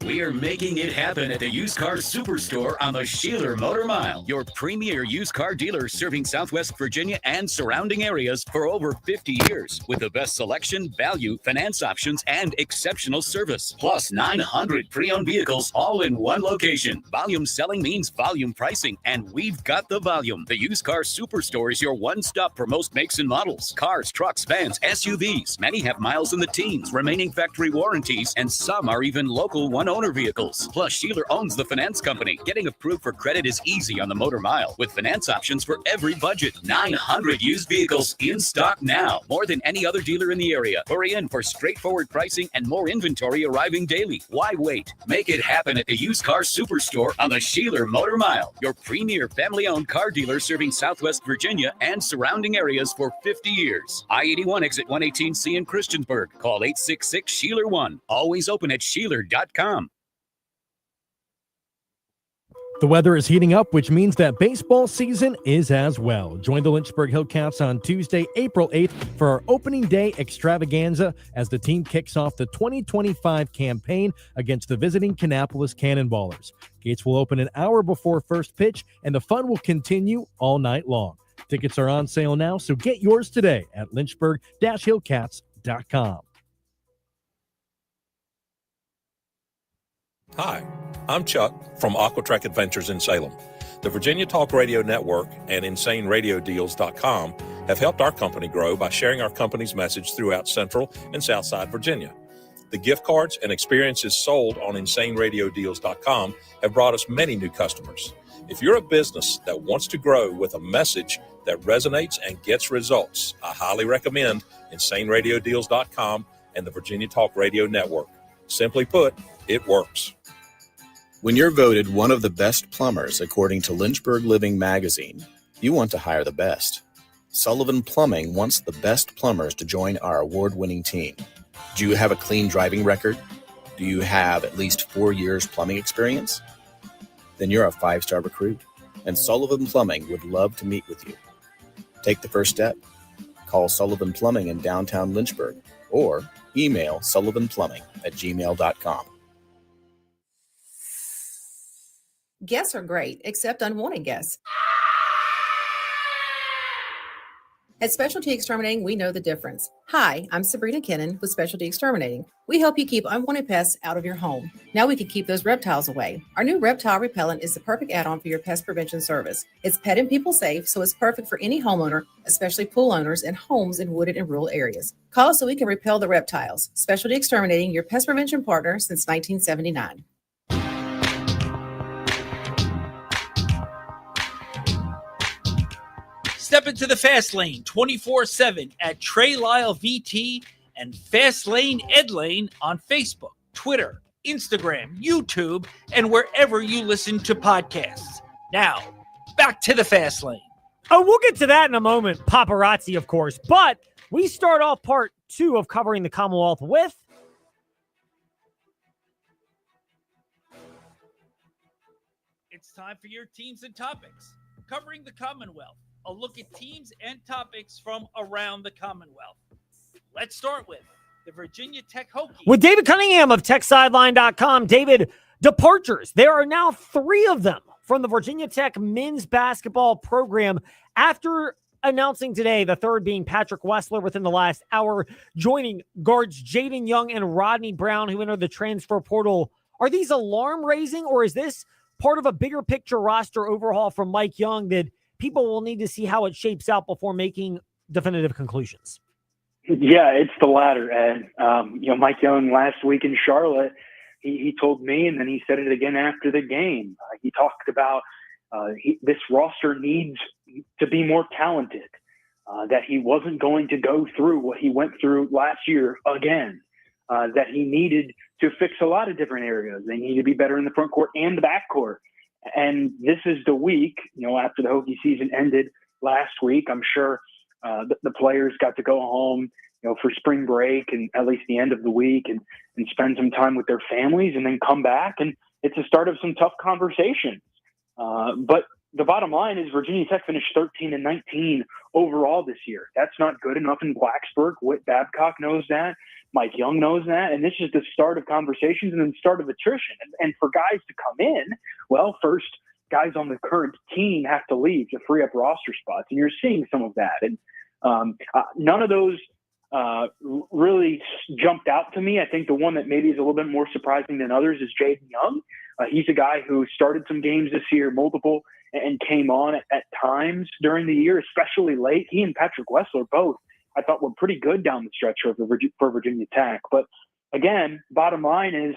We are making it happen at the Used Car Superstore on the Sheeler Motor Mile, your premier used car dealer serving Southwest Virginia and surrounding areas for over 50 years with the best selection, value, finance options, and exceptional service. Plus 900 pre-owned vehicles all in one location. Volume selling means volume pricing, and we've got the volume. The Used Car Superstore is your one-stop for most makes and models. Cars, trucks, vans, SUVs. Many have miles in the teens, remaining factory warranties, and some are even local one-owner vehicles. Plus, Sheeler owns the finance company. Getting approved for credit is easy on the Motor Mile with finance options for every budget. 900 used vehicles in stock now. More than any other dealer in the area. Hurry in for straightforward pricing and more inventory arriving daily. Why wait? Make it happen at the Used Car Superstore on the Sheeler Motor Mile, your premier family-owned car dealer serving Southwest Virginia and surrounding areas for 50 years. I-81 exit 118C in Christiansburg. Call 866-SHEELER-1. Always open at Sheeler.com. The weather is heating up, which means that baseball season is as well. Join the Lynchburg Hillcats on Tuesday, April 8th for our opening day extravaganza as the team kicks off the 2025 campaign against the visiting Kannapolis Cannonballers. Gates will open an hour before first pitch, and the fun will continue all night long. Tickets are on sale now, so get yours today at lynchburg-hillcats.com. Hi, I'm Chuck from Aquatrack Adventures in Salem. The Virginia Talk Radio Network and InsaneRadioDeals.com have helped our company grow by sharing our company's message throughout Central and Southside Virginia. The gift cards and experiences sold on InsaneRadioDeals.com have brought us many new customers. If you're a business that wants to grow with a message that resonates and gets results, I highly recommend InsaneRadioDeals.com and the Virginia Talk Radio Network. Simply put, it works. When you're voted one of the best plumbers according to Lynchburg Living Magazine, you want to hire the best. Sullivan Plumbing wants the best plumbers to join our award-winning team. Do you have a clean driving record? Do you have at least 4 years plumbing experience? Then you're a 5-star recruit, and Sullivan Plumbing would love to meet with you. Take the first step. Call Sullivan Plumbing in downtown Lynchburg or email sullivanplumbing@gmail.com. Guests are great, except unwanted guests. At Specialty Exterminating, we know the difference. Hi, I'm Sabrina Kennan with Specialty Exterminating. We help you keep unwanted pests out of your home. Now we can keep those reptiles away. Our new reptile repellent is the perfect add-on for your pest prevention service. It's pet and people safe, so it's perfect for any homeowner, especially pool owners and homes in wooded and rural areas. Call us so we can repel the reptiles. Specialty Exterminating, your pest prevention partner since 1979. Step into the Fast Lane 24/7 at Trey Lyle VT and Fast Lane Ed Lane on Facebook, Twitter, Instagram, YouTube, and wherever you listen to podcasts. Now, back to the Fast Lane. Oh, we'll get to that in a moment. Paparazzi, of course. But we start off part 2 of covering the Commonwealth with It's time for your teams and topics. Covering the Commonwealth. A look at teams and topics from around the Commonwealth. Let's start with the Virginia Tech Hokies. with David Cunningham of TechSideline.com. David, departures. There are now 3 of them from the Virginia Tech men's basketball program after announcing today, the third being Patrick Wessler within the last hour, joining guards Jaden Young and Rodney Brown, who entered the transfer portal. Are these alarm-raising, or is this part of a bigger picture roster overhaul from Mike Young that people will need to see how it shapes out before making definitive conclusions? Yeah, it's the latter, Ed. Mike Young last week in Charlotte, he told me, and then he said it again after the game. He talked about this roster needs to be more talented, that he wasn't going to go through what he went through last year again, that he needed to fix a lot of different areas. They need to be better in the front court and the back court. And this is the week, after the Hokie season ended last week. I'm sure the players got to go home, for spring break and at least the end of the week and spend some time with their families and then come back. And it's the start of some tough conversations. But the bottom line is Virginia Tech finished 13-19 overall this year. That's not good enough in Blacksburg. Whit Babcock knows that. Mike Young knows that. And this is the start of conversations and then start of attrition. And for guys to come in, well, first, guys on the current team have to leave to free up roster spots. And you're seeing some of that. And none of those really jumped out to me. I think the one that maybe is a little bit more surprising than others is Jaden Young. He's a guy who started some games this year, multiple, and came on at times during the year, especially late. He and Patrick Wessler both, I thought, were pretty good down the stretch for Virginia Tech. But again, bottom line is,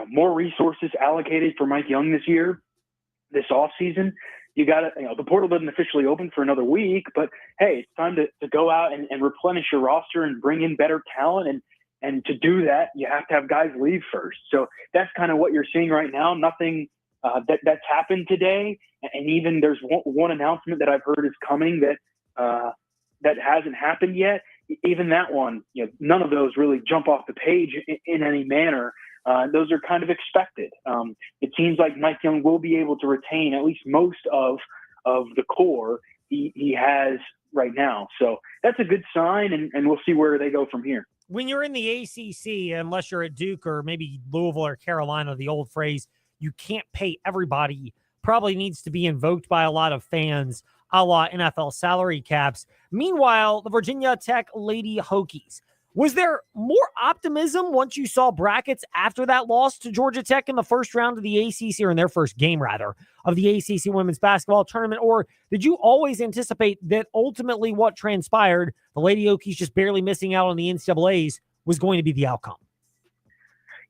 more resources allocated for Mike Young this year, this offseason. You got to, the portal doesn't officially open for another week, but hey, it's time to go out and replenish your roster and bring in better talent. And to do that, you have to have guys leave first. So that's kind of what you're seeing right now. Nothing that's happened today. And even there's one announcement that I've heard is coming that hasn't happened yet. Even that one, none of those really jump off the page in any manner. Those are kind of expected. It seems like Mike Young will be able to retain at least most of the core he has right now. So that's a good sign, and we'll see where they go from here. When you're in the ACC, unless you're at Duke or maybe Louisville or Carolina, the old phrase, you can't pay everybody, probably needs to be invoked by a lot of fans, a la NFL salary caps. Meanwhile, the Virginia Tech Lady Hokies. Was there more optimism once you saw brackets after that loss to Georgia Tech in the first round of the ACC, or in their first game, rather, of the ACC women's basketball tournament? Or did you always anticipate that ultimately what transpired, the Lady Hokies just barely missing out on the NCAAs, was going to be the outcome?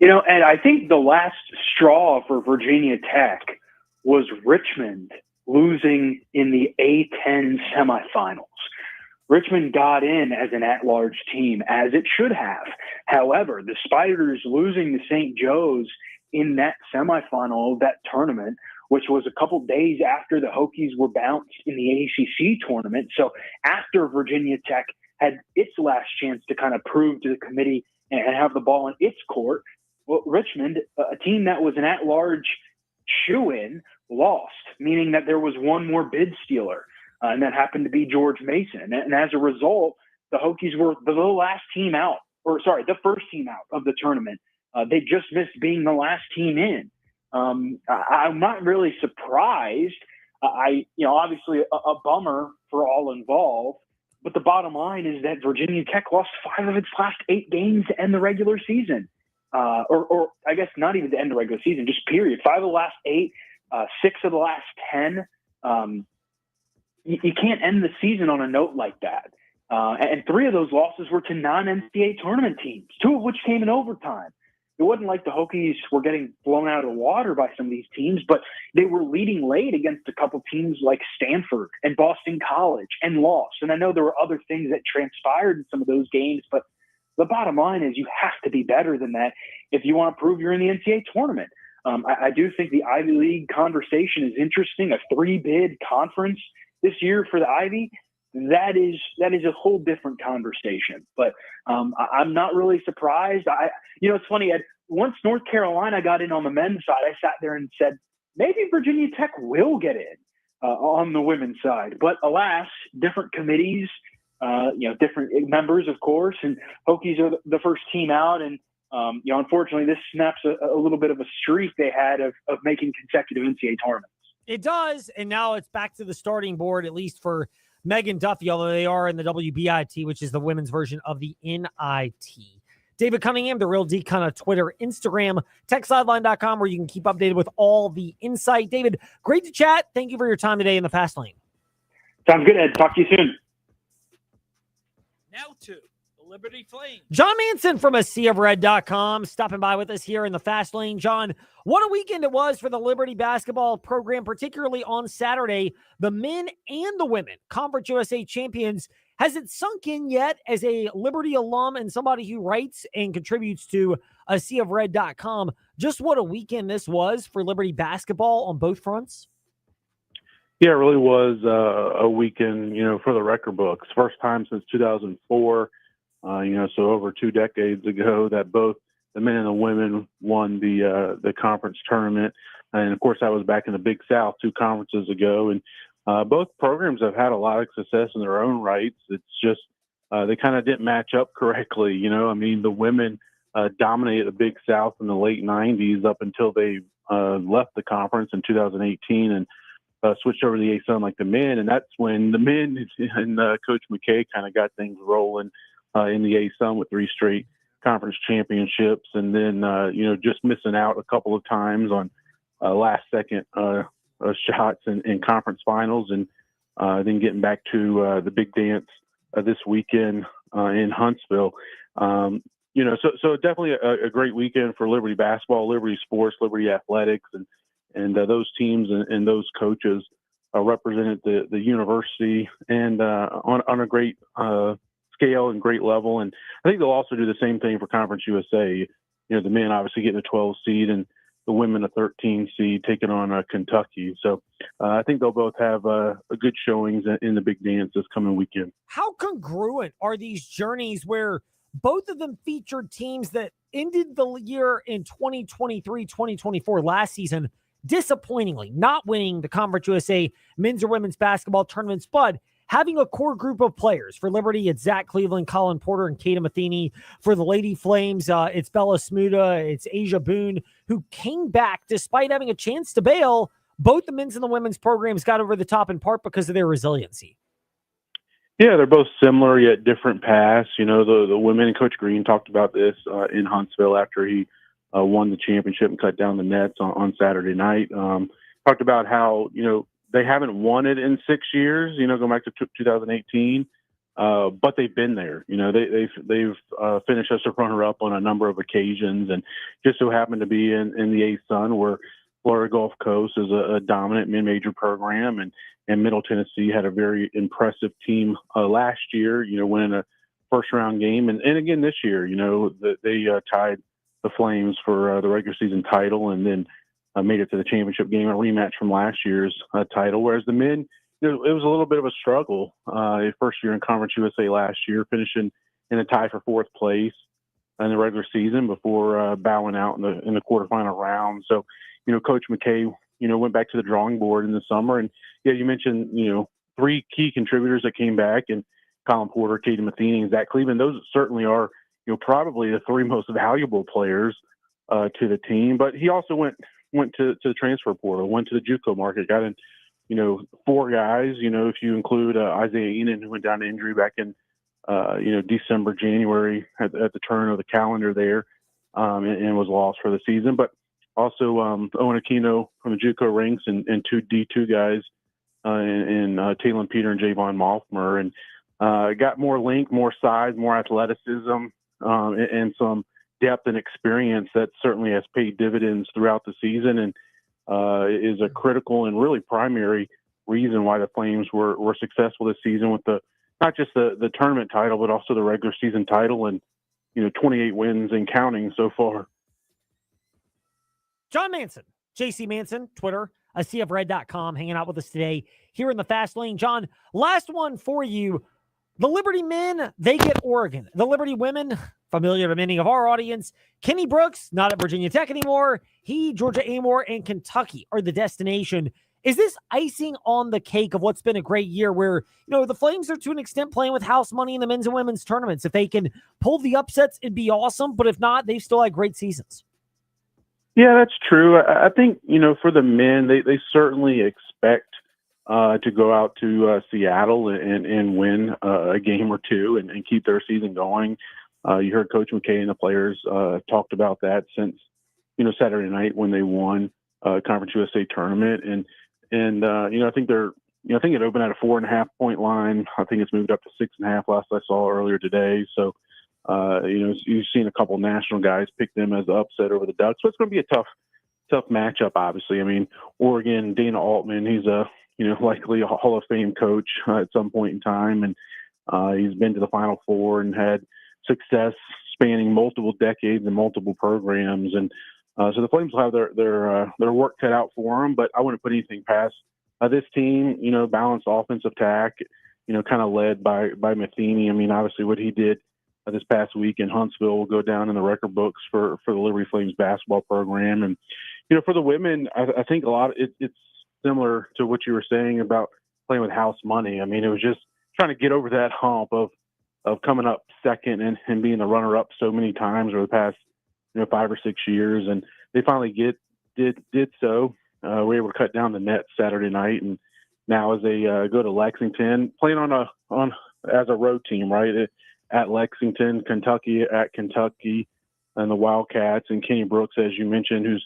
And I think the last straw for Virginia Tech was Richmond losing in the A10 semifinals. Richmond got in as an at-large team, as it should have. However, the Spiders losing to St. Joe's in that semifinal of that tournament which was a couple days after the Hokies were bounced in the ACC tournament. So after Virginia Tech had its last chance to kind of prove to the committee and have the ball in its court, well, Richmond, a team that was an at-large shoe-in, lost, meaning that there was one more bid stealer, and that happened to be George Mason. And as a result, the Hokies were the last team out, the first team out of the tournament. They just missed being the last team in. I'm not really surprised. Obviously a bummer for all involved, but the bottom line is that Virginia Tech lost 5 of its last 8 games to end the regular season. Or I guess not even to end the regular season, just period. 5 of the last 8, 6 of the last 10. You can't end the season on a note like that. And 3 of those losses were to non-NCAA tournament teams, 2 of which came in overtime. It wasn't like the Hokies were getting blown out of the water by some of these teams, but they were leading late against a couple teams like Stanford and Boston College and lost. And I know there were other things that transpired in some of those games, but the bottom line is you have to be better than that if you want to prove you're in the NCAA tournament. I do think the Ivy League conversation is interesting. A 3-bid conference this year for the Ivy, that is a whole different conversation. But I'm not really surprised. It's funny. Once North Carolina got in on the men's side, I sat there and said, maybe Virginia Tech will get in on the women's side. But alas, different committees, different members, of course, and Hokies are the first team out. And, unfortunately, this snaps a little bit of a streak they had of making consecutive NCAA tournaments. It does, and now it's back to the starting board, at least for Megan Duffy, although they are in the WBIT, which is the women's version of the NIT. David Cunningham, The Real D, kind of Twitter, Instagram, techsideline.com, where you can keep updated with all the insight. David, great to chat. Thank you for your time today in the Fast Lane. Sounds good, Ed. Talk to you soon. Now to the Liberty Flames. John Manson from ASeaofRed.com stopping by with us here in the Fast Lane. John, what a weekend it was for the Liberty basketball program, particularly on Saturday. The men and the women, Conference USA champions. Has it sunk in yet as a Liberty alum and somebody who writes and contributes to ASeaofRed.com, just what a weekend this was for Liberty basketball on both fronts? Yeah, it really was a weekend, for the record books. First time since 2004, so over 2 decades ago that both the men and the women won the conference tournament. And, of course, that was back in the Big South 2 conferences ago. And both programs have had a lot of success in their own rights. It's just they kind of didn't match up correctly. The women dominated the Big South in the late 90s up until they left the conference in 2018 and switched over to the ASUN like the men. And that's when the men and Coach McKay kind of got things rolling in the ASUN with 3 straight conference championships. And then, just missing out a couple of times on last second shots in conference finals, and then getting back to the big dance this weekend in Huntsville. So definitely a great weekend for Liberty basketball, Liberty sports, Liberty athletics, and those teams and those coaches represented the university and on a great scale and great level. And I think they'll also do the same thing for Conference USA. The men obviously getting a 12 seed and the women a 13 seed taking on Kentucky. So I think they'll both have a good showings in the big dance this coming weekend. How congruent are these journeys where both of them featured teams that ended the year in 2023, 2024 last season, disappointingly, not winning the Conference USA men's or women's basketball tournaments, but having a core group of players? For Liberty, it's Zach Cleveland, Colin Porter, and Kata Matheny. For the Lady Flames, it's Bella Smuda, it's Asia Boone, who came back despite having a chance to bail. Both the men's and the women's programs got over the top in part because of their resiliency. Yeah, they're both similar yet different paths. The women, and Coach Green talked about this in Huntsville after he won the championship and cut down the nets on Saturday night. Talked about how, they haven't won it in 6 years, going back to 2018, but they've been there. They've finished as a runner-up on a number of occasions, and just so happened to be in the ASUN, where Florida Gulf Coast is a dominant mid-major program, and Middle Tennessee had a very impressive team last year, winning a first-round game. And again this year, they tied the Flames for the regular season title, and then made it to the championship game, a rematch from last year's title. Whereas the men, it was a little bit of a struggle. First year in Conference USA last year, finishing in a tie for fourth place in the regular season before bowing out in the quarterfinal round. So, Coach McKay, went back to the drawing board in the summer. And yeah, you mentioned, three key contributors that came back, and Colin Porter, Katie Matheny, and Zach Cleveland. Those certainly are, probably the three most valuable players to the team. But he also went to the transfer portal, went to the JUCO market, got in, four guys, if you include Isaiah Enan, who went down to injury back in, December, January at the turn of the calendar there, and was lost for the season. But also Owen Aquino from the JUCO ranks and two D2 guys in Talon Peter and Javon Moffmer. And got more length, more size, more athleticism, and some depth and experience that certainly has paid dividends throughout the season, and is a critical and really primary reason why the Flames were successful this season with not just the tournament title, but also the regular season title, and 28 wins and counting so far. John Manson, JC Manson, Twitter, CFRed.com, hanging out with us today here in the Fast Lane. John, last one for you. The Liberty men, they get Oregon. The Liberty women, familiar to many of our audience, Kenny Brooks, not at Virginia Tech anymore. Georgia Amore, and Kentucky are the destination. Is this icing on the cake of what's been a great year where, the Flames are to an extent playing with house money in the men's and women's tournaments? If they can pull the upsets, it'd be awesome. But if not, they've still had great seasons. Yeah, that's true. I think, for the men, they certainly expect to go out to Seattle and win a game or two and keep their season going. You heard Coach McKay and the players talked about that since, Saturday night when they won Conference USA tournament. And I think I think it opened at a 4.5 point line. I think it's moved up to 6.5 last I saw earlier today. So, you've seen a couple national guys pick them as the upset over the Ducks. So it's going to be a tough matchup, obviously. I mean, Oregon, Dana Altman, he's likely a Hall of Fame coach at some point in time. And he's been to the Final Four and had success spanning multiple decades and multiple programs. And so the Flames will have their work cut out for them, but I wouldn't put anything past this team, balanced offensive attack, kind of led by Matheny. I mean, obviously what he did this past week in Huntsville will go down in the record books for the Liberty Flames basketball program. And, for the women, I think a lot of it's similar to what you were saying about playing with house money. I mean, it was just trying to get over that hump of coming up second and being the runner up so many times over the past, 5 or 6 years. And they finally did so. We were able to cut down the net Saturday night. And now as they go to Lexington, playing as a road team, right? At Lexington, Kentucky, at Kentucky, and the Wildcats, and Kenny Brooks, as you mentioned, who's,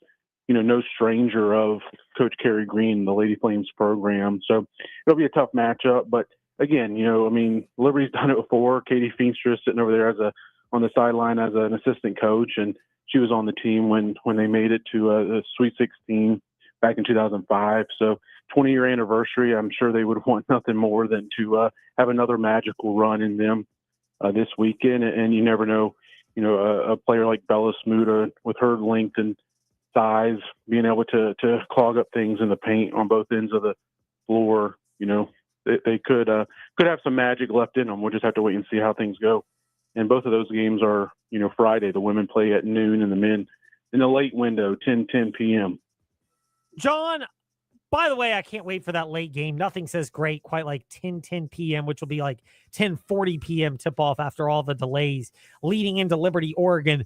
no stranger of Coach Kerry Green, the Lady Flames program. So it'll be a tough matchup. But again, Liberty's done it before. Katie Feenstra sitting over there on the sideline as an assistant coach, and she was on the team when they made it to the Sweet 16 back in 2005. So 20-year anniversary, I'm sure they would want nothing more than to have another magical run in them this weekend. And you never know, a player like Bella Smuda with her length and size, being able to clog up things in the paint on both ends of the floor, they could have some magic left in them. We'll just have to wait and see how things go. And both of those games are, Friday. The women play at noon and the men in the late window, 10 p.m. John, by the way, I can't wait for that late game. Nothing says great quite like 10 p.m., which will be like 10:40 p.m. tip-off after all the delays leading into Liberty, Oregon.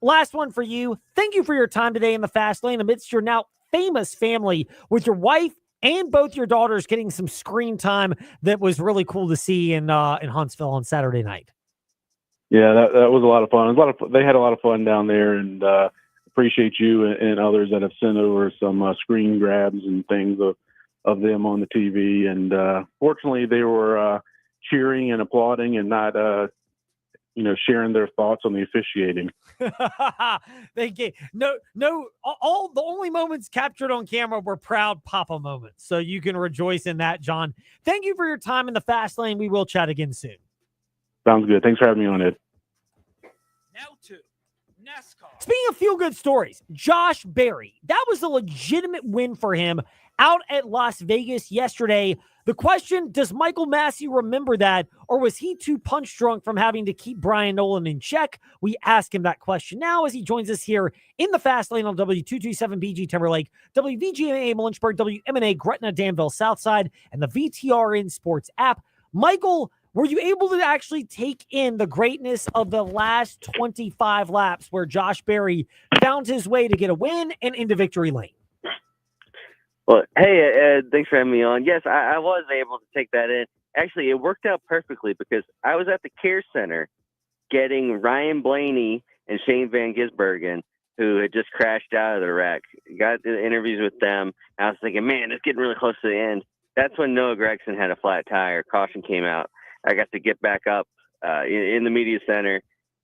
Last one for you. Thank you for your time today in the Fast Lane amidst your now famous family with your wife and both your daughters getting some screen time that was really cool to see in Huntsville on Saturday night. Yeah, that was a lot of fun. They had a lot of fun down there, and appreciate you and others that have sent over some screen grabs and things of them on the TV. And fortunately, they were cheering and applauding and not, sharing their thoughts on the officiating. They gave all the only moments captured on camera were proud Papa moments. So you can rejoice in that, John. Thank you for your time in the Fast Lane. We will chat again soon. Sounds good. Thanks for having me on, Ed. Now Speaking of feel-good stories, Josh Berry, that was a legitimate win for him out at Las Vegas yesterday. The question, does Michael Massey remember that, or was he too punch drunk from having to keep Brian Nolan in check? We ask him that question now as he joins us here in the Fast Lane on W227BG Timberlake, WVGA Lynchburg, WMNA Gretna Danville Southside, and the VTRN Sports app. Michael, were you able to actually take in the greatness of the last 25 laps where Josh Berry found his way to get a win and into victory lane? Well, hey, Ed, thanks for having me on. Yes, I was able to take that in. Actually, it worked out perfectly because I was at the care center getting Ryan Blaney and Shane Van Gisbergen, who had just crashed out of the wreck. Got the interviews with them. I was thinking, man, it's getting really close to the end. That's when Noah Gragson had a flat tire. Caution came out. I got to get back up in the media center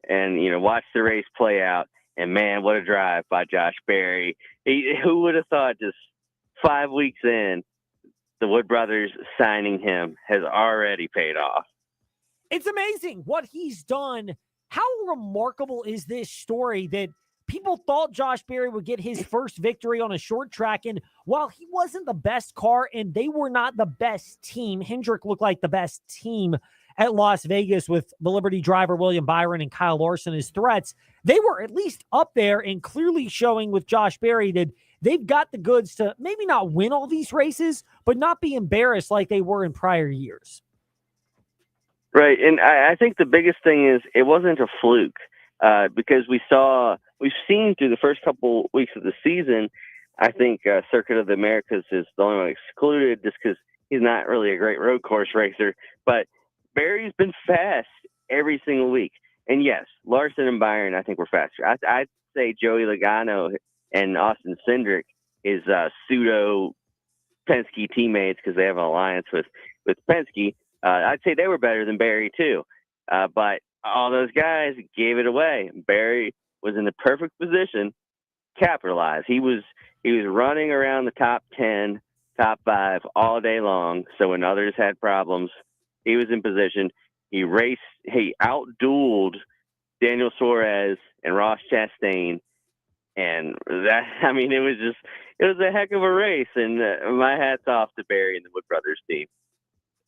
and, watch the race play out. And, man, what a drive by Josh Berry. Who would have thought just 5 weeks in, the Wood brothers signing him has already paid off. It's amazing what he's done. How remarkable is this story that people thought Josh Berry would get his first victory on a short track, and while he wasn't the best car and they were not the best team, Hendrick looked like the best team at Las Vegas with the Liberty driver William Byron and Kyle Larson as threats. They were at least up there and clearly showing with Josh Berry that they've got the goods to maybe not win all these races, but not be embarrassed like they were in prior years. Right, and I think the biggest thing is it wasn't a fluke because we've seen through the first couple weeks of the season, I think Circuit of the Americas is the only one excluded just because he's not really a great road course racer, but Berry's been fast every single week. And yes, Larson and Byron, I think, were faster. I'd say Joey Logano and Austin Cindric is pseudo Penske teammates because they have an alliance with Penske. I'd say they were better than Berry too. But all those guys gave it away. Berry was in the perfect position, capitalize. He was running around the top 10, top 5 all day long. So when others had problems, he was in position. He outdueled Daniel Suarez and Ross Chastain. And it was a heck of a race. And my hat's off to Berry and the Wood Brothers team.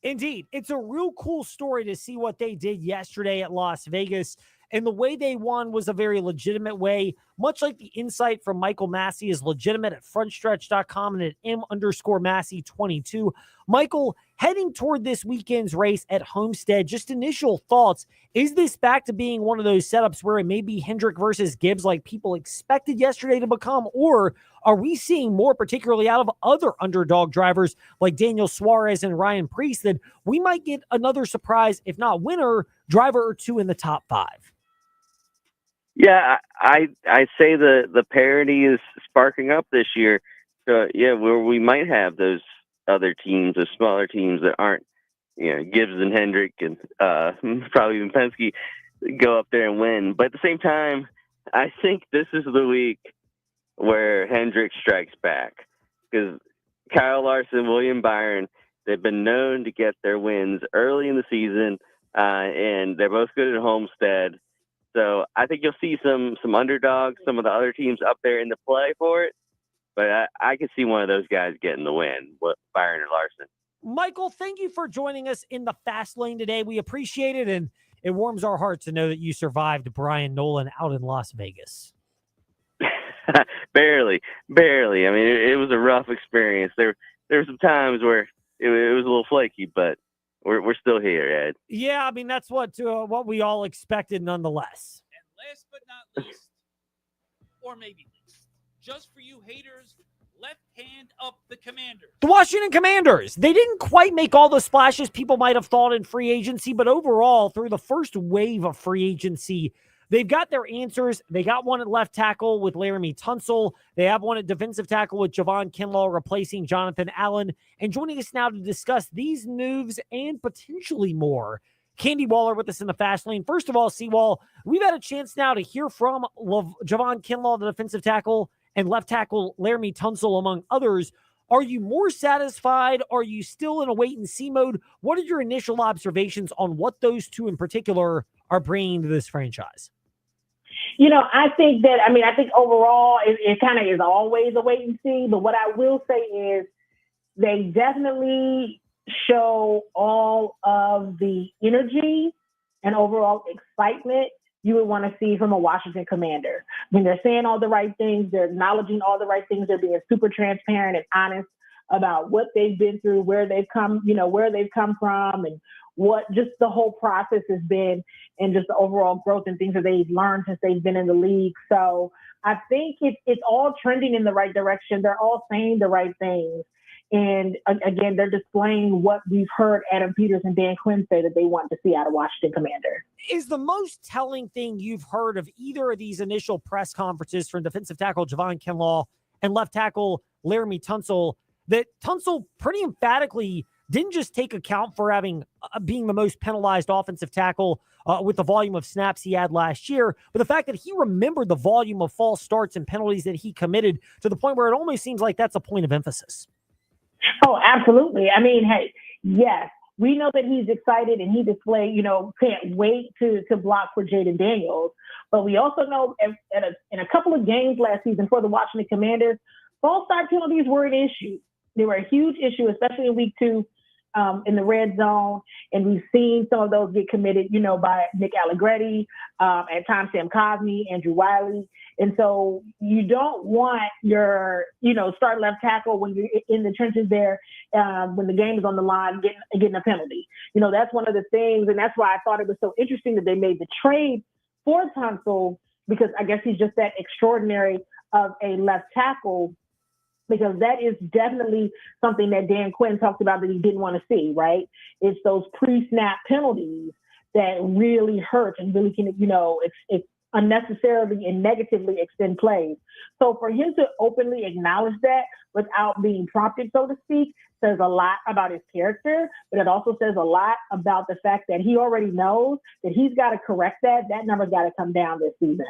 Indeed. It's a real cool story to see what they did yesterday at Las Vegas. And the way they won was a very legitimate way, much like the insight from Michael Massey is legitimate at frontstretch.com and at M_Massey22. Michael, heading toward this weekend's race at Homestead, just initial thoughts. Is this back to being one of those setups where it may be Hendrick versus Gibbs like people expected yesterday to become, or are we seeing more, particularly out of other underdog drivers like Daniel Suarez and Ryan Preece, that we might get another surprise, if not winner, driver or two in the top 5? Yeah, I say the parity is sparking up this year. Where we might have those other teams, those smaller teams that aren't, Gibbs and Hendrick and probably even Penske go up there and win. But at the same time, I think this is the week where Hendrick strikes back because Kyle Larson, William Byron, they've been known to get their wins early in the season, and they're both good at Homestead. So I think you'll see some underdogs, some of the other teams up there in the play for it. But I could see one of those guys getting the win, Byron or Larson. Michael, thank you for joining us in the Fast Lane today. We appreciate it, and it warms our hearts to know that you survived Brian Nolan out in Las Vegas. Barely. I mean, it was a rough experience. There were some times where it was a little flaky, but we're still here, Ed. Yeah, I mean, that's what we all expected nonetheless. And last but not least, or maybe least, just for you haters, left hand up the Commanders. The Washington Commanders, they didn't quite make all the splashes people might have thought in free agency, but overall, through the first wave of free agency, they've got their answers. They got one at left tackle with Laramie Tunsil. They have one at defensive tackle with Javon Kinlaw replacing Jonathan Allen. And joining us now to discuss these moves and potentially more, Candy Waller with us in the Fast Lane. First of all, Seawall, we've had a chance now to hear from Javon Kinlaw, the defensive tackle, and left tackle Laramie Tunsil, among others. Are you more satisfied? Are you still in a wait-and-see mode? What are your initial observations on what those two in particular are bringing to this franchise? I think overall it kind of is always a wait and see. But what I will say is they definitely show all of the energy and overall excitement you would want to see from a Washington Commander. They're saying all the right things. They're acknowledging all the right things. They're being super transparent and honest about what they've been through, where they've come from, and what just the whole process has been, and just the overall growth and things that they've learned since they've been in the league. So I think it's all trending in the right direction. They're all saying the right things. And again, they're displaying what we've heard Adam Peters and Dan Quinn say that they want to see out of Washington Commander. Is the most telling thing you've heard of either of these initial press conferences from defensive tackle Javon Kinlaw and left tackle Laramie Tunsil that Tunsil pretty emphatically didn't just take account for being the most penalized offensive tackle with the volume of snaps he had last year, but the fact that he remembered the volume of false starts and penalties that he committed to the point where it almost seems like that's a point of emphasis. Oh, absolutely. Hey, yes, we know that he's excited and he displayed, can't wait to block for Jaden Daniels. But we also know in a couple of games last season for the Washington Commanders, false start penalties were an issue. They were a huge issue, especially in week 2 in the red zone. And we've seen some of those get committed, by Nick Allegretti, at times Sam Cosmi, Andrew Wiley. And so you don't want your, start left tackle when you're in the trenches there, when the game is on the line, getting a penalty. That's one of the things. And that's why I thought it was so interesting that they made the trade for Tunsil, because I guess he's just that extraordinary of a left tackle, because that is definitely something that Dan Quinn talked about that he didn't want to see, right? It's those pre-snap penalties that really hurt and really can, it's unnecessarily and negatively extend plays. So for him to openly acknowledge that without being prompted, so to speak, says a lot about his character, but it also says a lot about the fact that he already knows that he's got to correct that. That number's got to come down this season.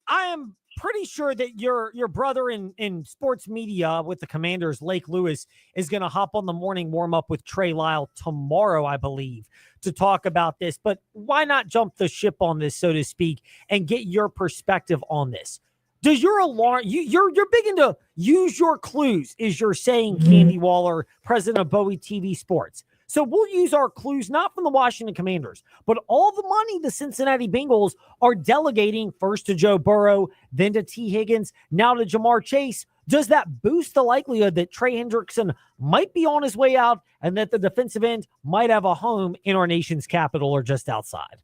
I am pretty sure that your brother in sports media with the Commanders, Lake Lewis, is going to hop on the morning warm-up with Trey Lyle tomorrow, I believe, to talk about this. But why not jump the ship on this, so to speak, and get your perspective on this? Does your alarm, you're big into use your clues, is your saying, Candy Waller, president of Bowie TV Sports. So we'll use our clues, not from the Washington Commanders, but all the money the Cincinnati Bengals are delegating first to Joe Burrow, then to T. Higgins, now to Jamar Chase. Does that boost the likelihood that Trey Hendrickson might be on his way out and that the defensive end might have a home in our nation's capital or just outside?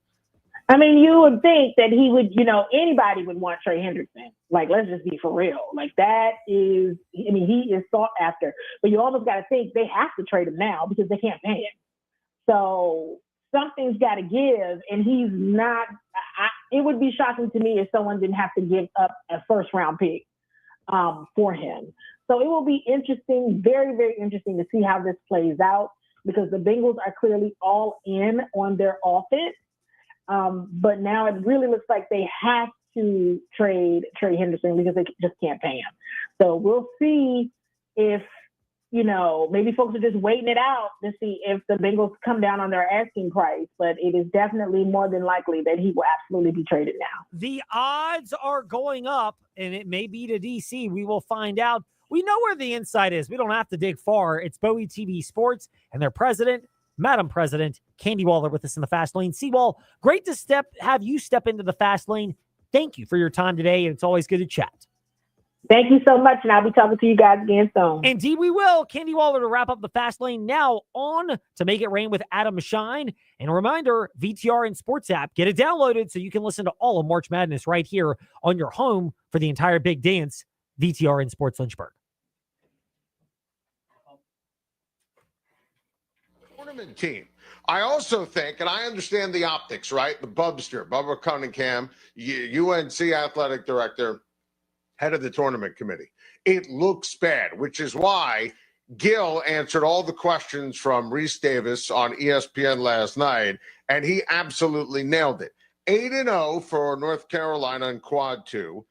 You would think that he would, anybody would want Trey Hendrickson. Like, let's just be for real. Like, that is, he is sought after. But you almost got to think they have to trade him now because they can't pay him. So something's got to give, and he's not. It would be shocking to me if someone didn't have to give up a first-round pick for him. So it will be interesting, very, very interesting to see how this plays out, because the Bengals are clearly all in on their offense. But now it really looks like they have to trade Trey Henderson because they just can't pay him. So we'll see if, maybe folks are just waiting it out to see if the Bengals come down on their asking price. But it is definitely more than likely that he will absolutely be traded now. The odds are going up, and it may be to DC. We will find out. We know where the inside is. We don't have to dig far. It's Bowie TV Sports and their president, Madam President, Candy Waller, with us in the Fast Lane. Seawall, great to have you step into the Fast Lane. Thank you for your time today, and it's always good to chat. Thank you so much, and I'll be talking to you guys again soon. Indeed we will. Candy Waller to wrap up the Fast Lane, now on to Make It Rain with Adam Shine. And a reminder, VTR and Sports app, get it downloaded so you can listen to all of March Madness right here on your home for the entire big dance, VTR and Sports Lynchburg. Tournament team. I also think, and I understand the optics, right? The Bubster, Bubba Cunningham, UNC athletic director, head of the tournament committee. It looks bad, which is why Gil answered all the questions from Reese Davis on ESPN last night, and he absolutely nailed it. 8-0 for North Carolina in Quad 2.